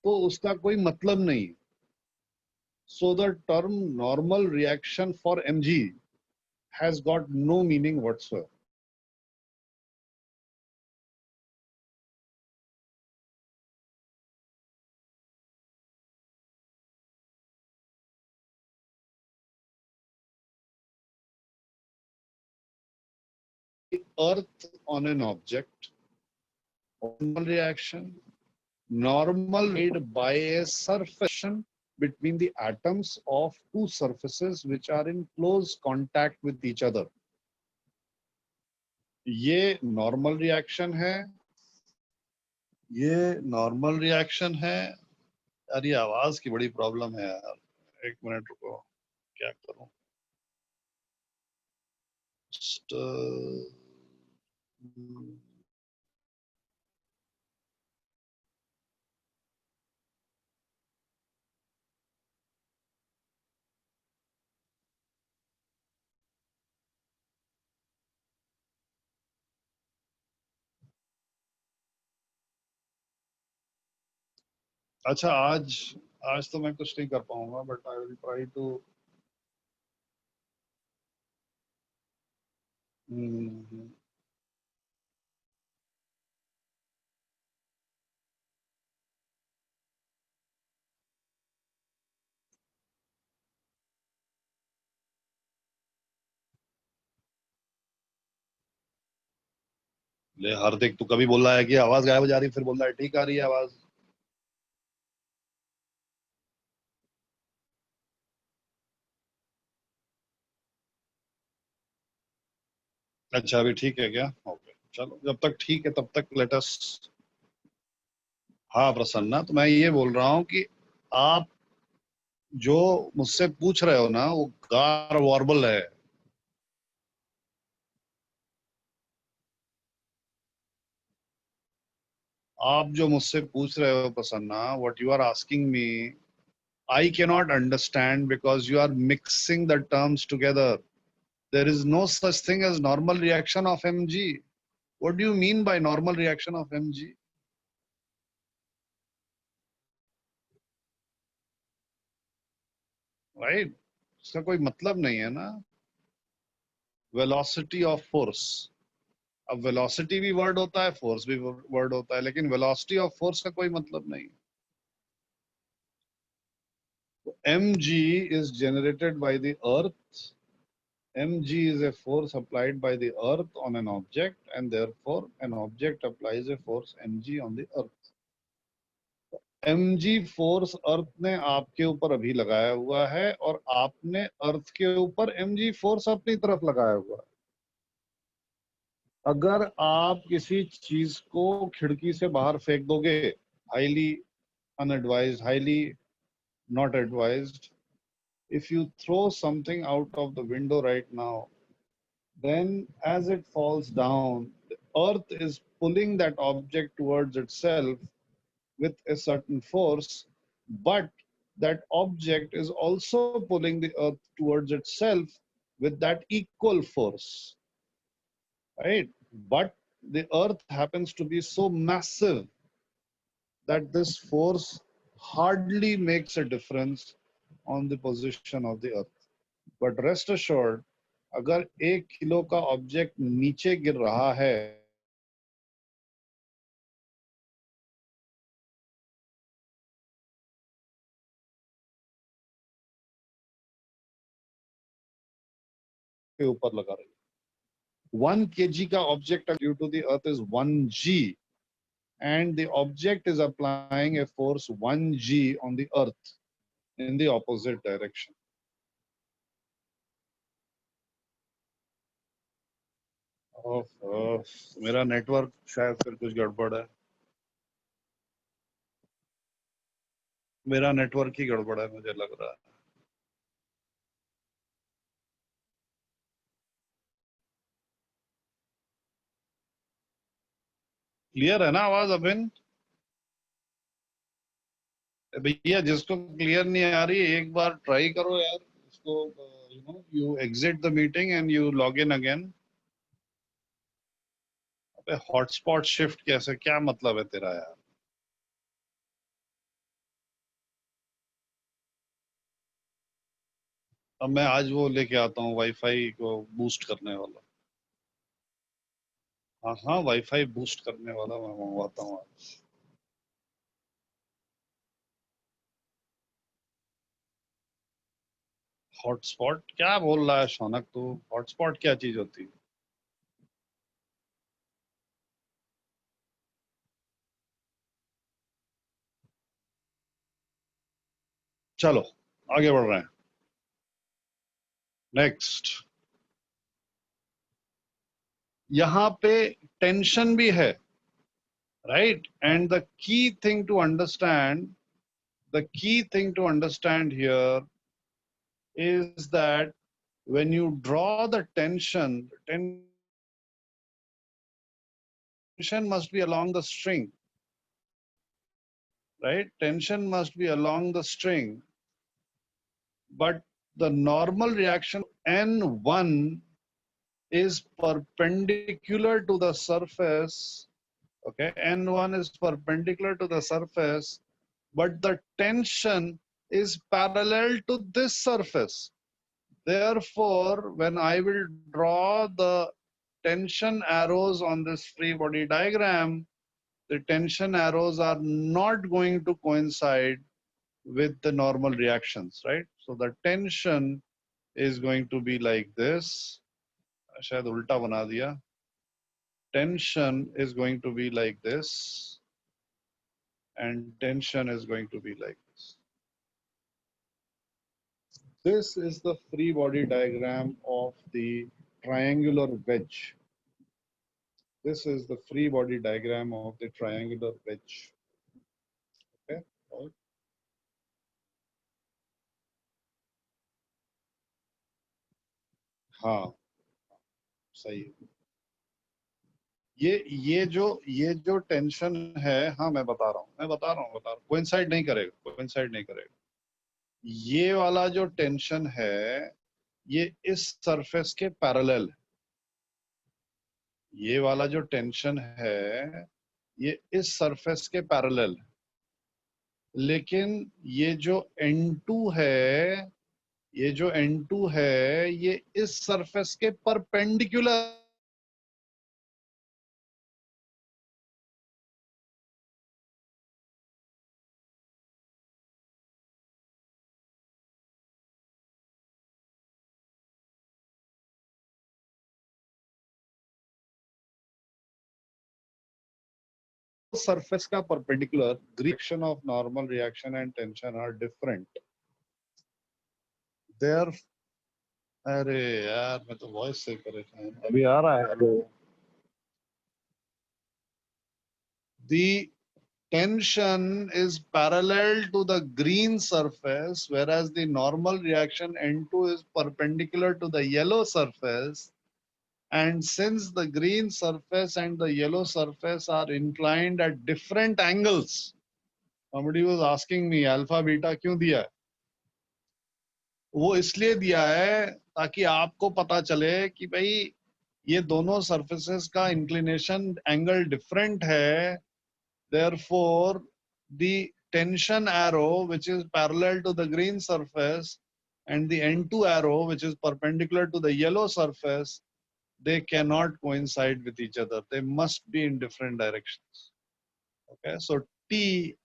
तो उसका कोई मतलब नहीं। So the term normal reaction for mg has got no meaning whatsoever. Earth on an object, normal reaction, normal made by a surface between the atoms of two surfaces which are in close contact with each other. ये normal reaction है, ये normal reaction है। यार ये आवाज की बड़ी problem है यार, एक मिनट रुको, क्या करूं? Just, अच्छा, आज तो मैं कुछ नहीं कर पाऊंगा, but I will try to ले हार्दिक, तू कभी बोल रहा है कि आवाज गायब हो जा रही, फिर बोल रहा है ठीक आ रही है आवाज। अच्छा अभी ठीक है क्या? ओके, चलो जब तक ठीक है तब तक लेट अस। हाँ प्रसन्ना, तो मैं ये बोल रहा हूँ कि आप जो मुझसे पूछ रहे हो ना वो गार वॉर्बल है. आप जो मुझसे पूछ रहे हो Prasanna, what you are asking me, I cannot understand because you are mixing the terms together. There is no such thing as normal reaction of Mg. What do you mean by normal reaction of Mg? Right? इसका कोई मतलब नहीं है ना. Velocity of force. अब velocity भी word होता है, force भी word होता है, लेकिन velocity of force का कोई मतलब नहीं. Mg is generated by the earth. Mg is a force applied by the earth on an object, and therefore an object applies a force mg on the earth. mg force earth ने आपके ऊपर अभी लगाया हुआ है और आपने अर्थ के ऊपर mg फोर्स अपनी तरफ लगाया हुआ है. अगर आप किसी चीज को खिड़की से बाहर फेंक दोगे, highly unadvised, highly not advised, if you throw something out of the window right now, then as it falls down, the earth is pulling that object towards itself with a certain force, but that object is also pulling the earth towards itself with that equal force, right? But the earth happens to be so massive that this force hardly makes a difference on the position of the earth. But rest assured, अगर 1 kilo का object नीचे गिर रहा है के ऊपर लगा रही है. 1 kg का object due to the earth is 1g, and the object is applying a force 1g on the earth in the opposite direction. मेरा नेटवर्क शायद फिर कुछ गड़बड़ है. मेरा नेटवर्क ही गड़बड़ है मुझे लग रहा है. क्लियर है ना आवाज अभिन? भैया जिसको क्लियर नहीं आ रही एक बार ट्राई करो यार इसको. You exit the meeting and you log in again. अबे हॉटस्पॉट शिफ्ट कैसे, क्या मतलब है तेरा यार? अब मैं आज वो लेके आता हूँ वाईफाई को बूस्ट करने वाला. हाँ हाँ, वाईफाई बूस्ट करने वाला मैं मंगवाता हूँ आज. हॉटस्पॉट क्या बोल रहा है शौनक तू? हॉटस्पॉट क्या चीज होती है? चलो आगे बढ़ रहे हैं. नेक्स्ट, यहाँ पे टेंशन भी है, right? And the key thing to understand, the key thing to understand here is that when you draw the tension must be along the string, right? Tension must be along the string, but the normal reaction N1 is perpendicular to the surface. Okay, N1 is perpendicular to the surface, but the tension is parallel to this surface. Therefore, when I will draw the tension arrows on this free body diagram, the tension arrows are not going to coincide with the normal reactions, right? So the tension is going to be like this. शायद उल्टा बना दिया. Tension is going to be like this, and tension is going to be like this. This is the free body diagram of the triangular wedge. This is the free body diagram of the triangular wedge. Okay. हाँ सही है। ये जो tension है, हाँ मैं बता रहा हूँ कोइंसाइड नहीं करेगा, कोइंसाइड नहीं करेगा। ये वाला जो टेंशन है ये इस सरफेस के पैरेलल है। ये वाला जो टेंशन है ये इस सरफेस के पैरेलल है। लेकिन ये जो N2 है, ये जो N2 है ये इस सरफेस के परपेंडिकुलर। सरफेस का perpendicular direction of normal reaction and tension are different there. अरे यार मैं तो वॉइस से परेशान, अभी आ रहा है। Hello. The tension is parallel to the green surface, whereas the normal reaction N2 is perpendicular to the yellow surface. And since the green surface and the yellow surface are inclined at different angles, somebody was asking me alpha beta क्यों दिया है? वो इसलिए दिया है ताकि आपको पता चले कि भाई ये दोनों surfaces का inclination angle different है. Therefore, the tension arrow, which is parallel to the green surface, and the N2 arrow, which is perpendicular to the yellow surface, they cannot coincide with each other. They must be in different directions. Okay, so T,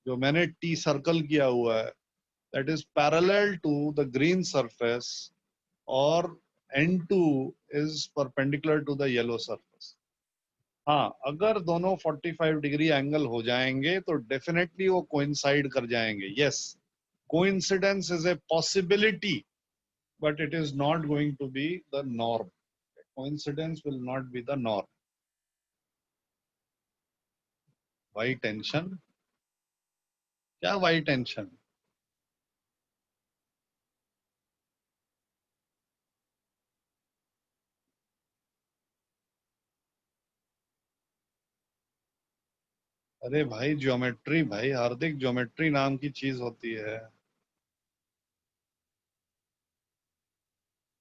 जो मैंने T circle किया हुआ है, that is parallel to the green surface, or N2 is perpendicular to the yellow surface. हाँ, अगर दोनों 45 degree angle हो जाएंगे तो डेफिनेटली वो कोइंसाइड कर जाएंगे. Yes, coincidence is a possibility but it is not going to be the norm. Coincidence will not be the norm. Why tension? क्या वाई टेंशन? अरे भाई ज्योमेट्री, भाई हार्दिक, ज्योमेट्री नाम की चीज होती है.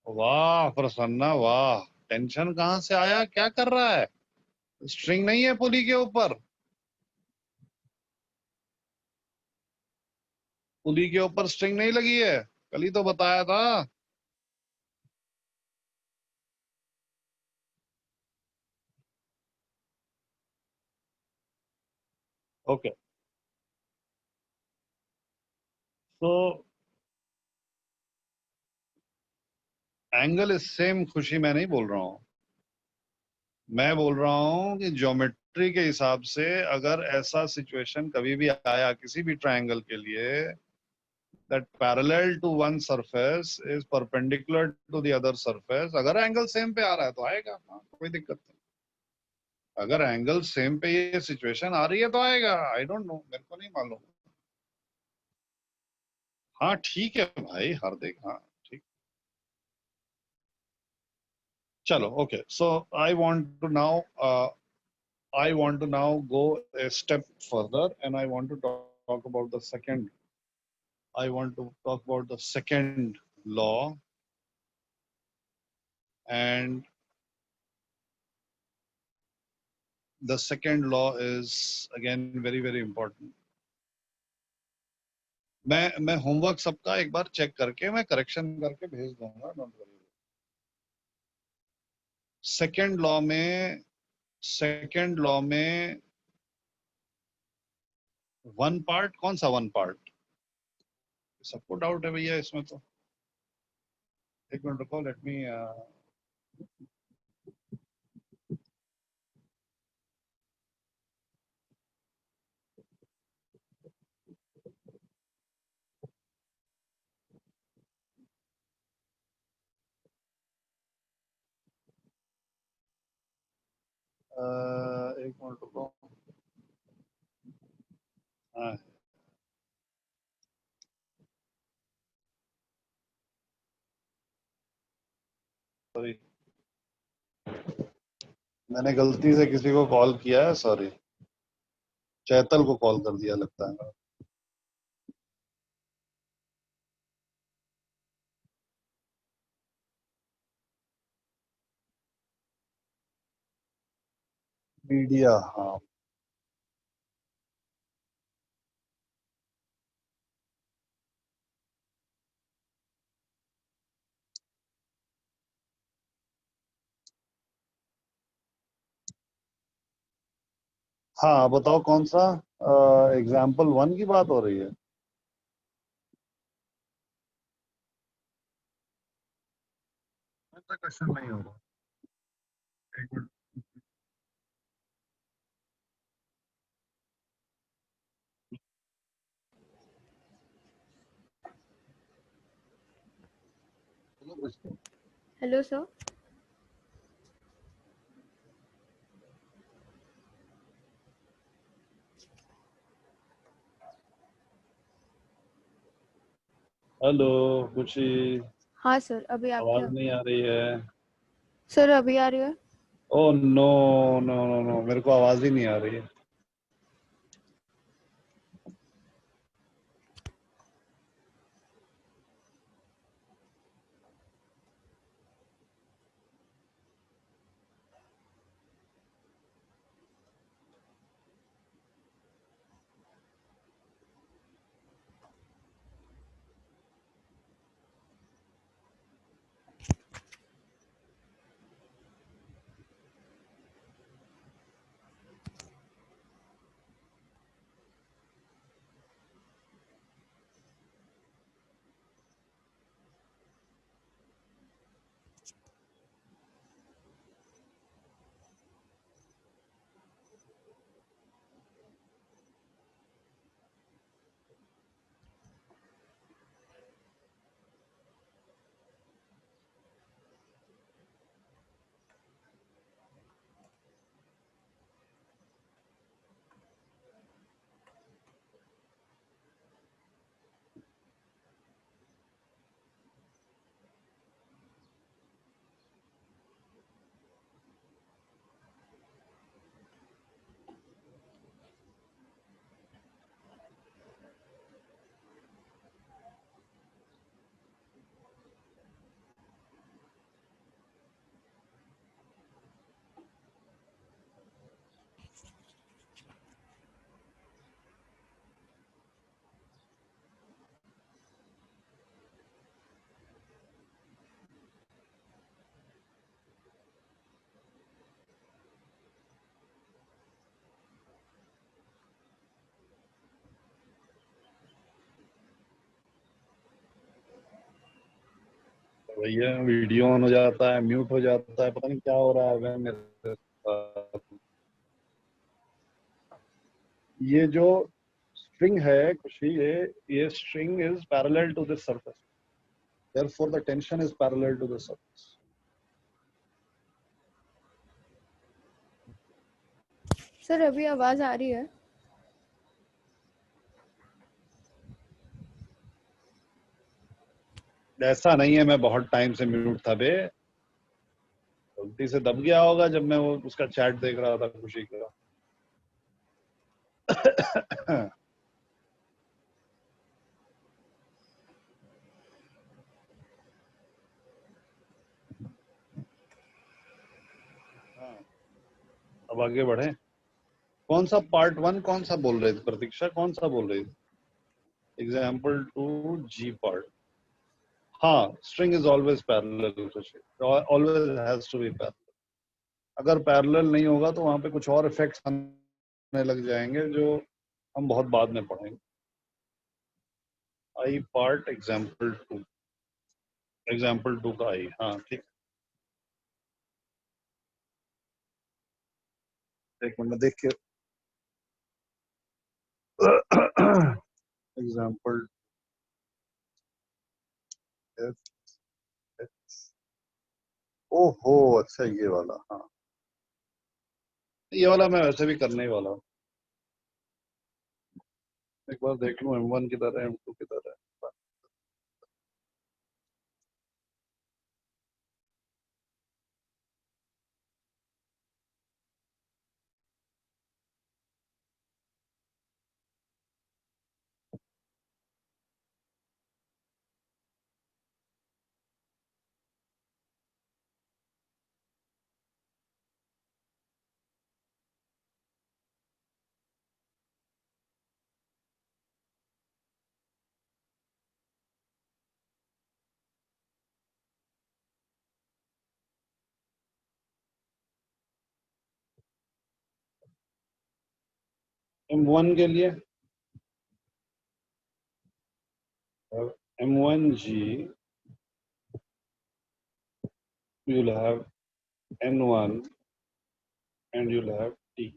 वाह प्रसन्ना वाह. टेंशन कहाँ से आया? क्या कर रहा है? स्ट्रिंग नहीं है पुली के ऊपर? पुली के ऊपर स्ट्रिंग नहीं लगी है? कल ही तो बताया था. ओके, तो एंगल इज सेम. खुशी मैं नहीं बोल रहा हूँ, मैं बोल रहा हूँ कि ज्योमेट्री के हिसाब से अगर ऐसा सिचुएशन कभी भी आया किसी भी ट्रायंगल के लिए, that parallel to one surface is perpendicular to the other surface, अगर एंगल सेम पे आ रहा है तो आएगा. हाँ, कोई दिक्कत नहीं. अगर एंगल सेम पे ये सिचुएशन आ रही है तो आएगा. आई डोंट नो, मेरे को नहीं मालूम. हाँ ठीक है भाई हार्दिक, हाँ ठीक. चलो okay. So I want to now I want to now go a step further and I want to talk about the second. I want to talk about the second law, and the second law is again very very important. मैं homework सबका एक बार check करके मैं correction करके भेज दूंगा, don't worry. Second law में one part, कौन सा वन पार्ट? सबको डाउट है भैया इसमें तो. एक मिनट रुको, लेट मी एक मिनट रुको. हाँ, मैंने गलती से किसी को कॉल किया है, सॉरी। चैतल को कॉल कर दिया लगता है। मीडिया, हाँ। हाँ बताओ कौन सा एग्जाम्पल वन की बात हो रही है? कौन सा क्वेश्चन नहीं हो रहा? एक मिनट। बोलो कुछ तो। Hello sir. हेलो खुशी। हाँ सर, अभी आपकी आवाज नहीं आ रही है। सर अभी आ रही है। Oh no, no no no, मेरे को आवाज ही नहीं आ रही है। भैया वीडियो ऑन हो जाता है, म्यूट हो जाता है, पता नहीं क्या हो रहा है भाई मेरे साथ। ये जो स्ट्रिंग है खुशी, ये string is parallel to this surface, therefore the tension is parallel to the surface. Sir अभी आवाज आ रही है? ऐसा नहीं है, मैं बहुत टाइम से म्यूट था बे। गलती से दब गया होगा जब मैं वो उसका चैट देख रहा था खुशी का। हाँ, अब आगे बढ़े। कौन सा पार्ट वन कौन सा बोल रहे थे प्रतीक्षा, कौन सा बोल रही थी? Example two G part. हाँ, string is always parallel Khushi, always has to be parallel. अगर पैरेलल नहीं होगा तो वहां पे कुछ और इफेक्ट्स आने लग जाएंगे जो हम बहुत बाद में पढ़ेंगे। I part example two, example two का आई, हाँ ठीक। एक मिनट देख के। एग्जाम्पल ओहो, अच्छा ये वाला, हाँ ये वाला मैं वैसे भी करने ही वाला हूँ। एक बार देख लूं M1 किधर है, M2 किधर है। M1 के लिए M1G, you'll have N1 and you'll have T.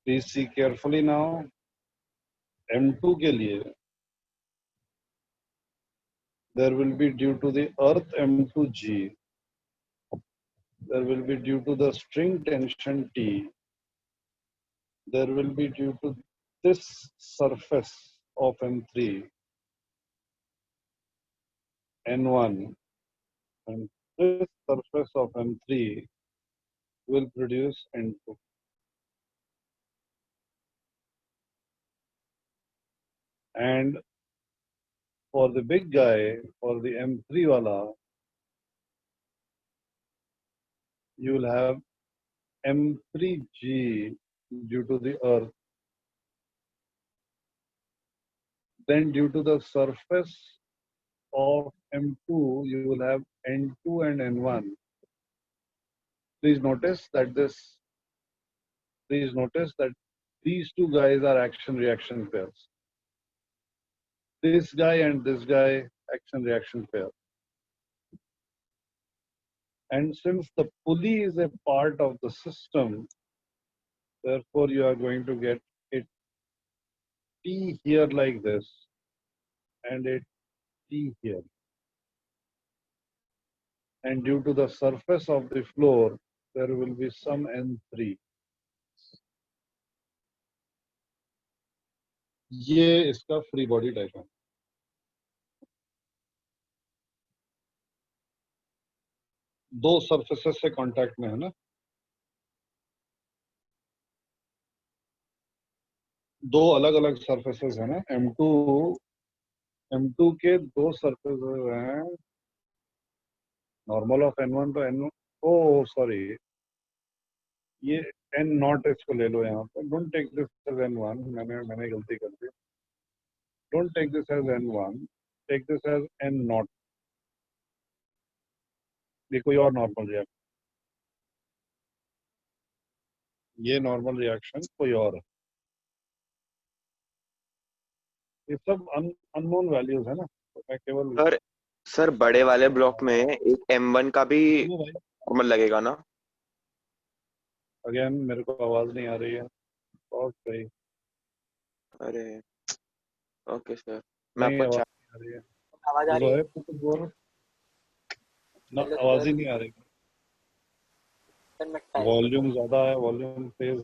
Please see carefully now. M2 के लिए there will be due to the earth M2G, there will be due to the string tension T, there will be due to this surface of M3 N1, and this surface of M3 will produce N2. And for the big guy, for the M3 wala, you will have M3G due to the earth. Then due to the surface of M2, you will have N2 and N1. Please notice that these two guys are action-reaction pairs. This guy and this guy, action-reaction pair. And since the pulley is a part of the system, therefore you are going to get a T here like this and a T here. And due to the surface of the floor, there will be some N3. ये इसका free body diagram. दो surfaces से contact में है ना, दो अलग-अलग surfaces है ना, M2 के दो surfaces हैं, normal of N1 तो N1, oh sorry, ये N0 इसको ले लो यहाँ पे, don't take this as N1, मैंने गलती कर दी, don't take this as N1, take this as N0, ये कोई और normal reaction, ये normal reaction कोई और है, ये सब unknown values है ना, तो मैं केवल सर बड़े वाले ब्लॉक में एक M1 का भी कॉमन लगेगा ना? अगेन मेरे को आवाज नहीं आ रही है, बहुत सही, अरे ओके सर, मैं मैं आपको आ रही है, आवाज आ रही है? ना आवाज ही नहीं आ रही, वॉल्यूम ज्यादा है, वॉल्यूम तेज,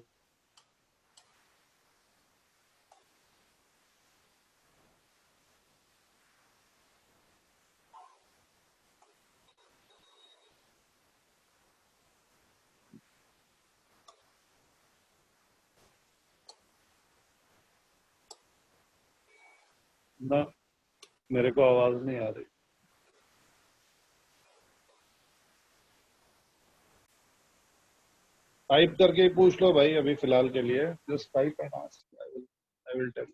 ना मेरे को आवाज नहीं आ रही, टाइप करके ही पूछ लो भाई अभी फिलहाल के लिए, just type and ask, I will tell.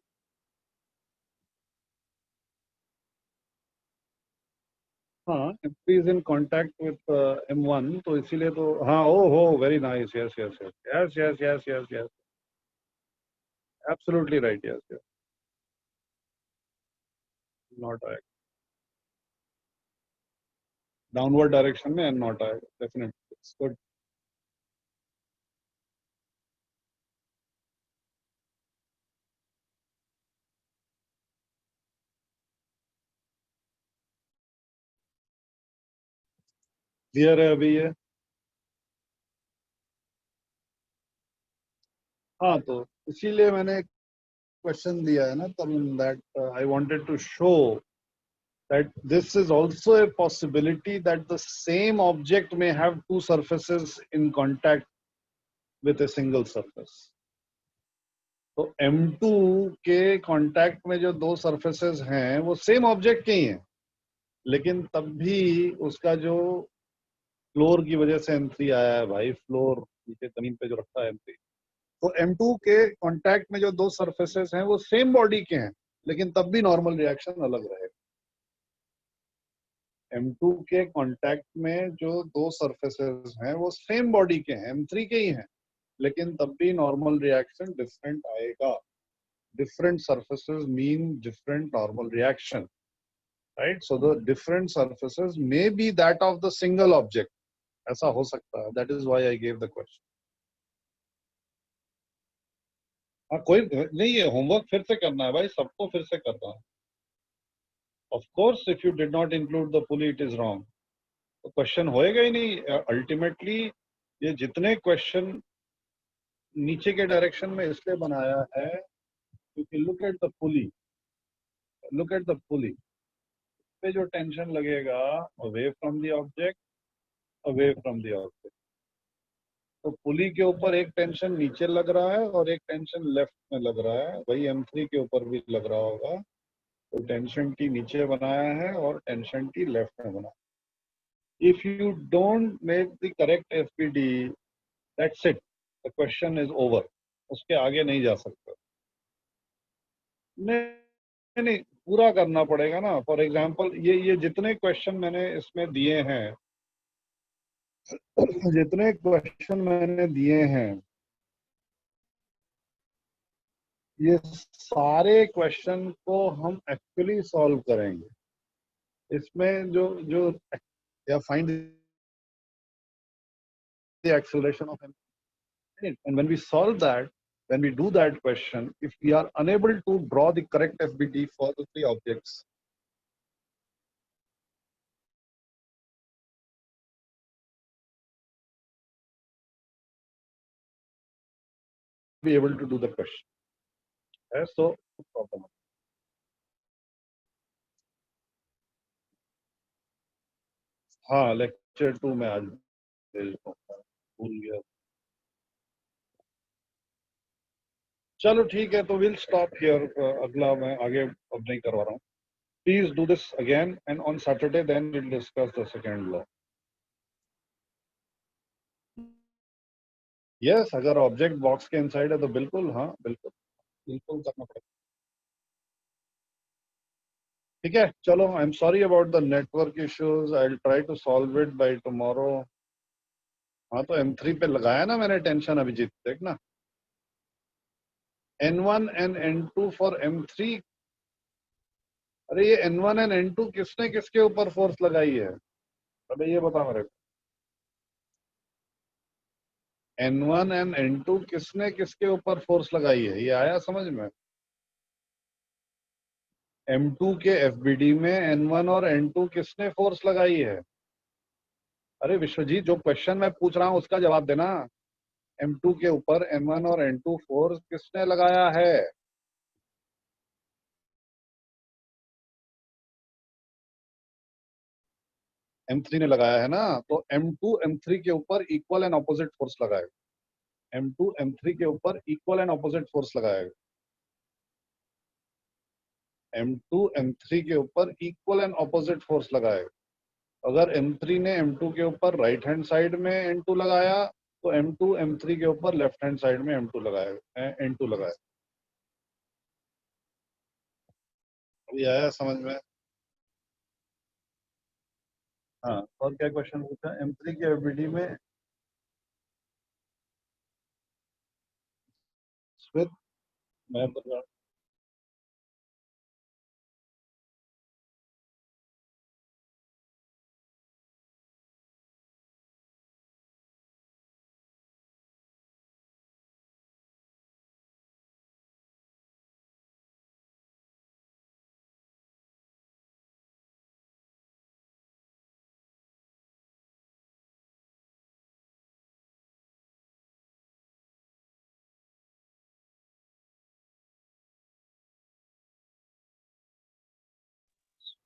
हाँ, MP is in contact with M1, तो इसीलिए तो हाँ, ओ हो very nice, yes yes yes yes yes yes yes yes, absolutely right, yes yes, not आएगा, डाउनवर्ड डायरेक्शन में एंड नॉट आएगा, definitely, good. Clear है अभी ये? हाँ, तो इसीलिए मैंने क्वेश्चन दिया है ना तब, that I wanted to show that this is also a possibility that the same object may have two surfaces in contact with a single surface. तो M2 के contact में जो दो surfaces हैं वो same object के ही हैं, लेकिन तब भी उसका जो फ्लोर की वजह से M3 आया है भाई, फ्लोर नीचे जमीन पे जो रखता है M3, तो M2 के contact में जो दो surfaces हैं वो same body के हैं, लेकिन तब भी normal reaction अलग रहेगा। M2 के कांटेक्ट में जो दो सरफेसेस हैं वो सेम बॉडी के हैं, M3 के ही हैं, लेकिन तब भी नॉर्मल रिएक्शन डिफरेंट आएगा. Different surfaces mean different normal reaction, right? So the different surfaces may be that of the single object. ऐसा हो सकता है. That is why I gave the question. हाँ, कोई नहीं, ये होमवर्क फिर से करना है भाई, सबको फिर से करना है. Of course, if you did not include the pulley, it is wrong. तो क्वेश्चन होएगा ही नहीं. अल्टीमेटली ये जितने क्वेश्चन नीचे के डायरेक्शन में इसलिए बनाया है क्योंकि look at the pulley. Look at the pulley. पे जो टेंशन लगेगा away from the object, away from the object. तो पुली के ऊपर एक टेंशन नीचे लग रहा है और एक टेंशन लेफ्ट में लग रहा है. वही M3 के ऊपर भी लग रहा होगा. तो टेंशन टी नीचे बनाया है और टेंशन टी लेफ्ट में बनाया. If you don't make the correct FPD, that's it, the question is over. उसके आगे नहीं जा सकते. नहीं नहीं, पूरा करना पड़ेगा ना. फॉर एग्जाम्पल ये जितने क्वेश्चन मैंने इसमें दिए हैं, जितने क्वेश्चन मैंने दिए हैं, ये सारे क्वेश्चन को हम एक्चुअली सॉल्व करेंगे. इसमें जो जो या find the acceleration of and when we solve that, when we do that question, if we are unable to draw the correct FBD for the three objects, be able to do the question. So no problem. हाँ, lecture 2 में आज भेज दूंगा, भूल गया. चलो ठीक है, तो विल स्टॉप हियर. अगला मैं आगे अब नहीं करवा रहा हूँ. Please do this again and on Saturday then will discuss the second law. Yes, अगर ऑब्जेक्ट बॉक्स के इनसाइड है तो बिल्कुल, हाँ बिल्कुल बिल्कुल करना पड़ेगा. ठीक है, चलो. I am sorry about the network issues. I will try to solve it by tomorrow. हाँ, तो M3 पे लगाया ना मैंने टेंशन, अभिजीत देखना. N1 and N2 for M3. अरे ये N1 and N2 किसने किसके ऊपर फोर्स लगाई है? अबे ये बता मेरे को. N1 and N2 किसने किसके ऊपर फोर्स लगाई है? ये आया समझ में? M2 के FBD में N1 और N2 किसने फोर्स लगाई है? अरे विश्वजीत, जो क्वेश्चन मैं पूछ रहा हूँ उसका जवाब देना. M2 के ऊपर N1 और N2 फोर्स किसने लगाया है? M3 ने लगाया है ना. तो M2 M3 के ऊपर इक्वल एंड ऑपोजिट फोर्स लगाएगा. M2 M3 के ऊपर इक्वल एंड ऑपोजिट फोर्स लगाएगा. M2 M3 के ऊपर इक्वल एंड ऑपोजिट फोर्स लगाएगा. अगर M3 ने M2 के ऊपर राइट हैंड साइड में N2 लगाया तो M2 M3 के ऊपर लेफ्ट हैंड साइड में N2 लगाएगा. अभी आया समझ में? हाँ, और क्या क्वेश्चन पूछा? M3 के FBD में स्मिथ, मैं बता.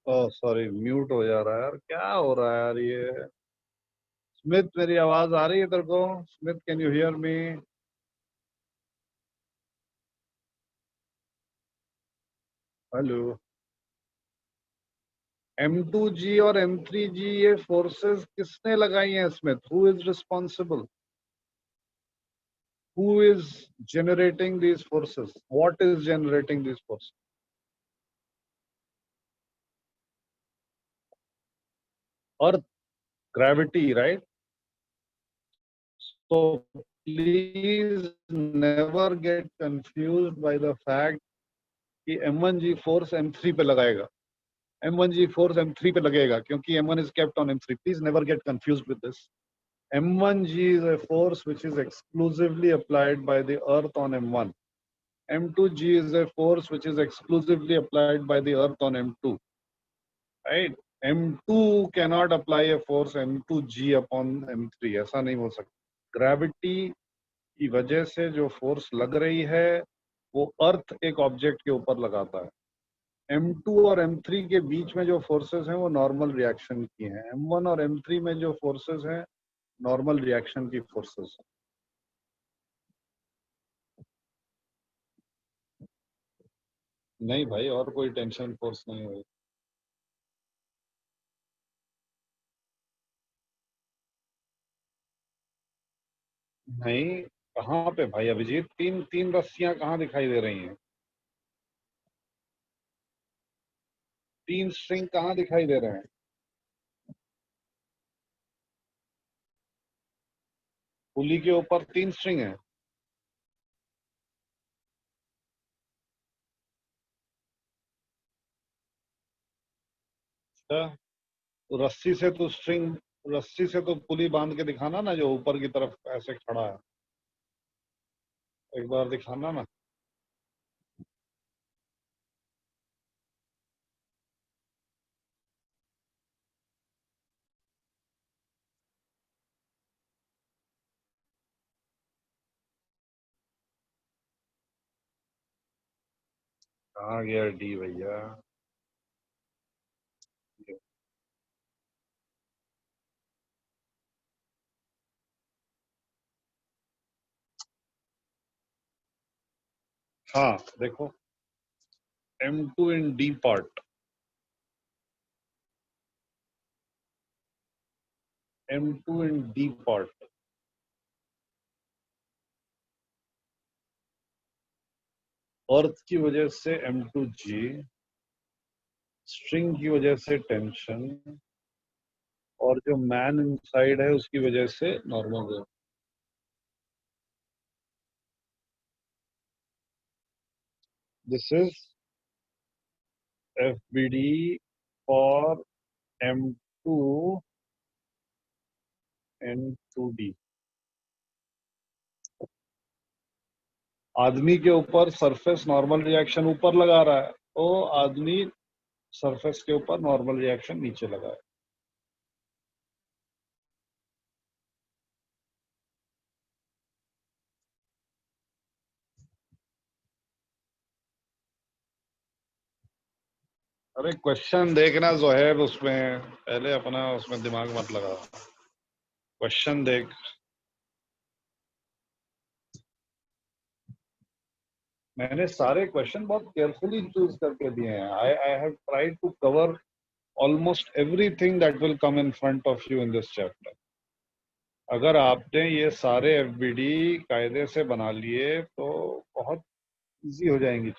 सॉरी, म्यूट हो जा रहा है यार. क्या हो रहा है यार ये? स्मिथ, मेरी आवाज आ रही है तेरे को? Smith, can you hear me? Hello. M2G और M3G ये फोर्सेस किसने लगाई हैं Smith? Who is responsible? Who is generating these forces? What is generating these forces? Earth, gravity, right? So please never get confused by the fact कि M1G force M3 पे लगाएगा. M1G force M3 पे लगेगा क्योंकि M1 is kept on M3. Please never get confused with this. M1G is a force which is exclusively applied by the Earth on M1. M2G is a force which is exclusively applied by the Earth on M2. Right? M2 cannot apply a force M2G upon M3. ऐसा नहीं हो सकता. Gravity की वजह से जो force लग रही है वो अर्थ एक ऑब्जेक्ट के ऊपर लगाता है. M2 और M3 के बीच में जो फोर्सेस हैं वो नॉर्मल रिएक्शन की हैं. M1 और M3 में जो फोर्सेस हैं नॉर्मल रिएक्शन की फोर्सेस हैं. नहीं भाई, और कोई टेंशन फोर्स नहीं हुई. नहीं, कहाँ पे भाई अभिजीत? तीन तीन रस्सियां कहाँ दिखाई दे रही हैं? तीन स्ट्रिंग कहाँ दिखाई दे रहे हैं? पुली के ऊपर तीन स्ट्रिंग है. तो रस्सी से तो पुली बांध के दिखाना ना, जो ऊपर की तरफ ऐसे खड़ा है. एक बार दिखाना ना. कहाँ गया डी भैया? हाँ देखो, M2 in D part. M2 in D part. अर्थ की वजह से M2G, स्ट्रिंग की वजह से टेंशन, और जो मैन इनसाइड है उसकी वजह से normal. This is FBD for M2 and 2D. आदमी के ऊपर सरफेस नॉर्मल रिएक्शन ऊपर लगा रहा है, तो आदमी सरफेस के ऊपर नॉर्मल रिएक्शन नीचे लगा है. अरे क्वेश्चन देखना जोहैब, उसमें पहले अपना उसमें दिमाग मत लगा. क्वेश्चन देख. मैंने सारे क्वेश्चन बहुत केयरफुली चूज करके दिए हैं. I have tried to cover almost everything that will come in front of you in this chapter. अगर आपने ये सारे FBD कायदे से बना लिए तो बहुत इजी हो जाएंगी.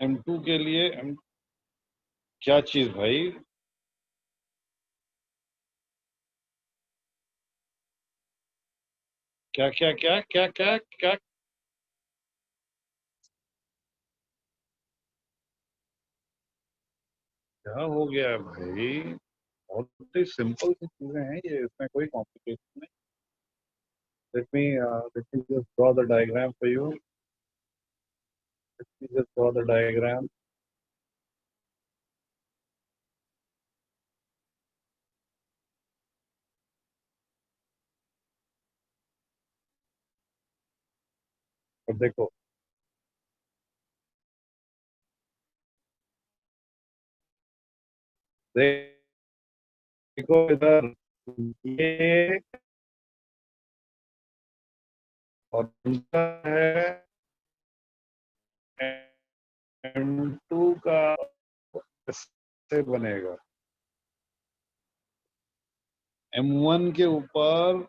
M2 के लिए क्या चीज भाई? क्या क्या क्या क्या क्या क्या क्या हो गया है भाई? बहुत ही सिंपल सी चीजें हैं ये, इसमें कोई कॉम्प्लिकेशन नहीं. let me just draw the diagram for you. Let me just draw the diagram. अब देखो, देखो इधर, ये और दूसरा है M2 का. से बनेगा M1 के ऊपर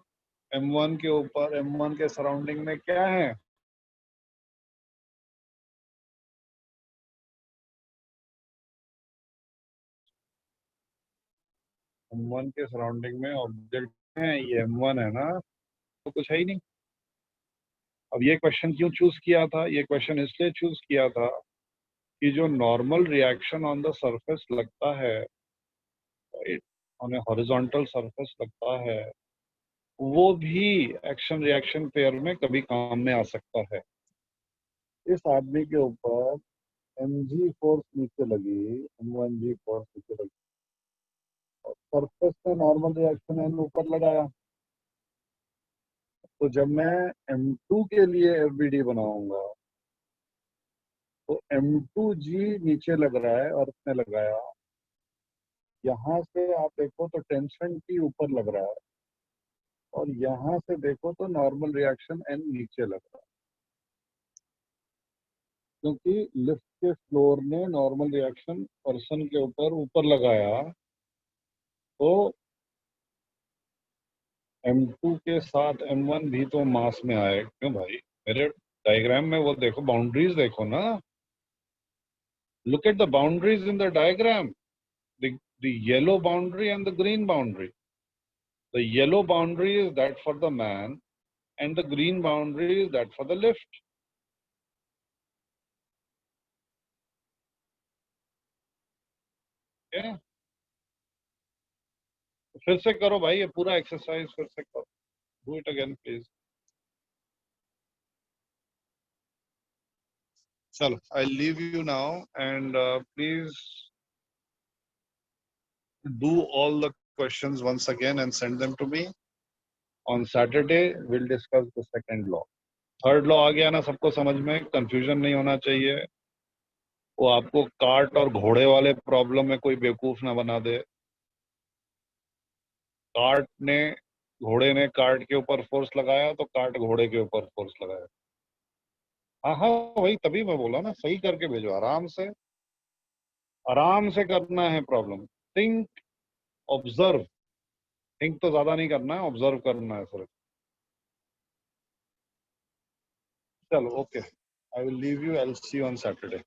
M1 के ऊपर, M1 के सराउंडिंग में क्या है? M1 के सराउंडिंग में ऑब्जेक्ट है, ये M1 है ना, तो कुछ है ही नहीं। अब ये क्वेश्चन क्यों चूज किया था? ये क्वेश्चन इसलिए चूज किया था कि जो normal reaction on the surface लगता है, ऑन ए हॉरिजॉन्टल सरफेस लगता है, वो भी एक्शन रिएक्शन पेयर में कभी काम में आ सकता है। इस आदमी के ऊपर mg फोर्स नीचे लगी, m1g फोर्स नीचे लगी, और सरफेस में नॉर्मल रिएक्शन n ऊपर लगाया। तो जब मैं m2 के लिए FBD बनाऊंगा तो m2g नीचे लग रहा है, अर्थ में लगाया, यहाँ से आप देखो तो टेंशन T ऊपर लग रहा है, और यहाँ से देखो तो नॉर्मल रिएक्शन n नीचे लग रहा है, क्योंकि लिफ्ट के फ्लोर ने नॉर्मल रिएक्शन पर्सन के ऊपर लगाया, तो M2 के साथ M1 भी तो मास में आए। क्यों भाई? मेरे डायग्राम में वो देखो, बाउंड्रीज देखो ना, look at the boundaries in the diagram, the yellow boundary and the green boundary. The yellow boundary is that for the man and the green boundary is that for the lift. Okay? फिर से करो भाई, ये पूरा exercise फिर से करो. Do it again, please. चलो, I'll leave you now and please do all the questions once again and send them to me. On Saturday, we'll discuss the second law. Third law आ गया ना सबको समझ में? कंफ्यूजन नहीं होना चाहिए, वो आपको कार्ट और घोड़े वाले प्रॉब्लम में कोई बेवकूफ ना बना दे। घोड़े ने कार्ट के ऊपर फोर्स लगाया तो कार्ट घोड़े के ऊपर फोर्स लगाया। हाँ हाँ, वही तभी मैं बोला ना, सही करके भेजो, आराम से करना है प्रॉब्लम। थिंक, ऑब्जर्व, थिंक तो ज्यादा नहीं करना है, ऑब्जर्व करना है सिर्फ। चलो, okay, I will leave you, I will see you on Saturday.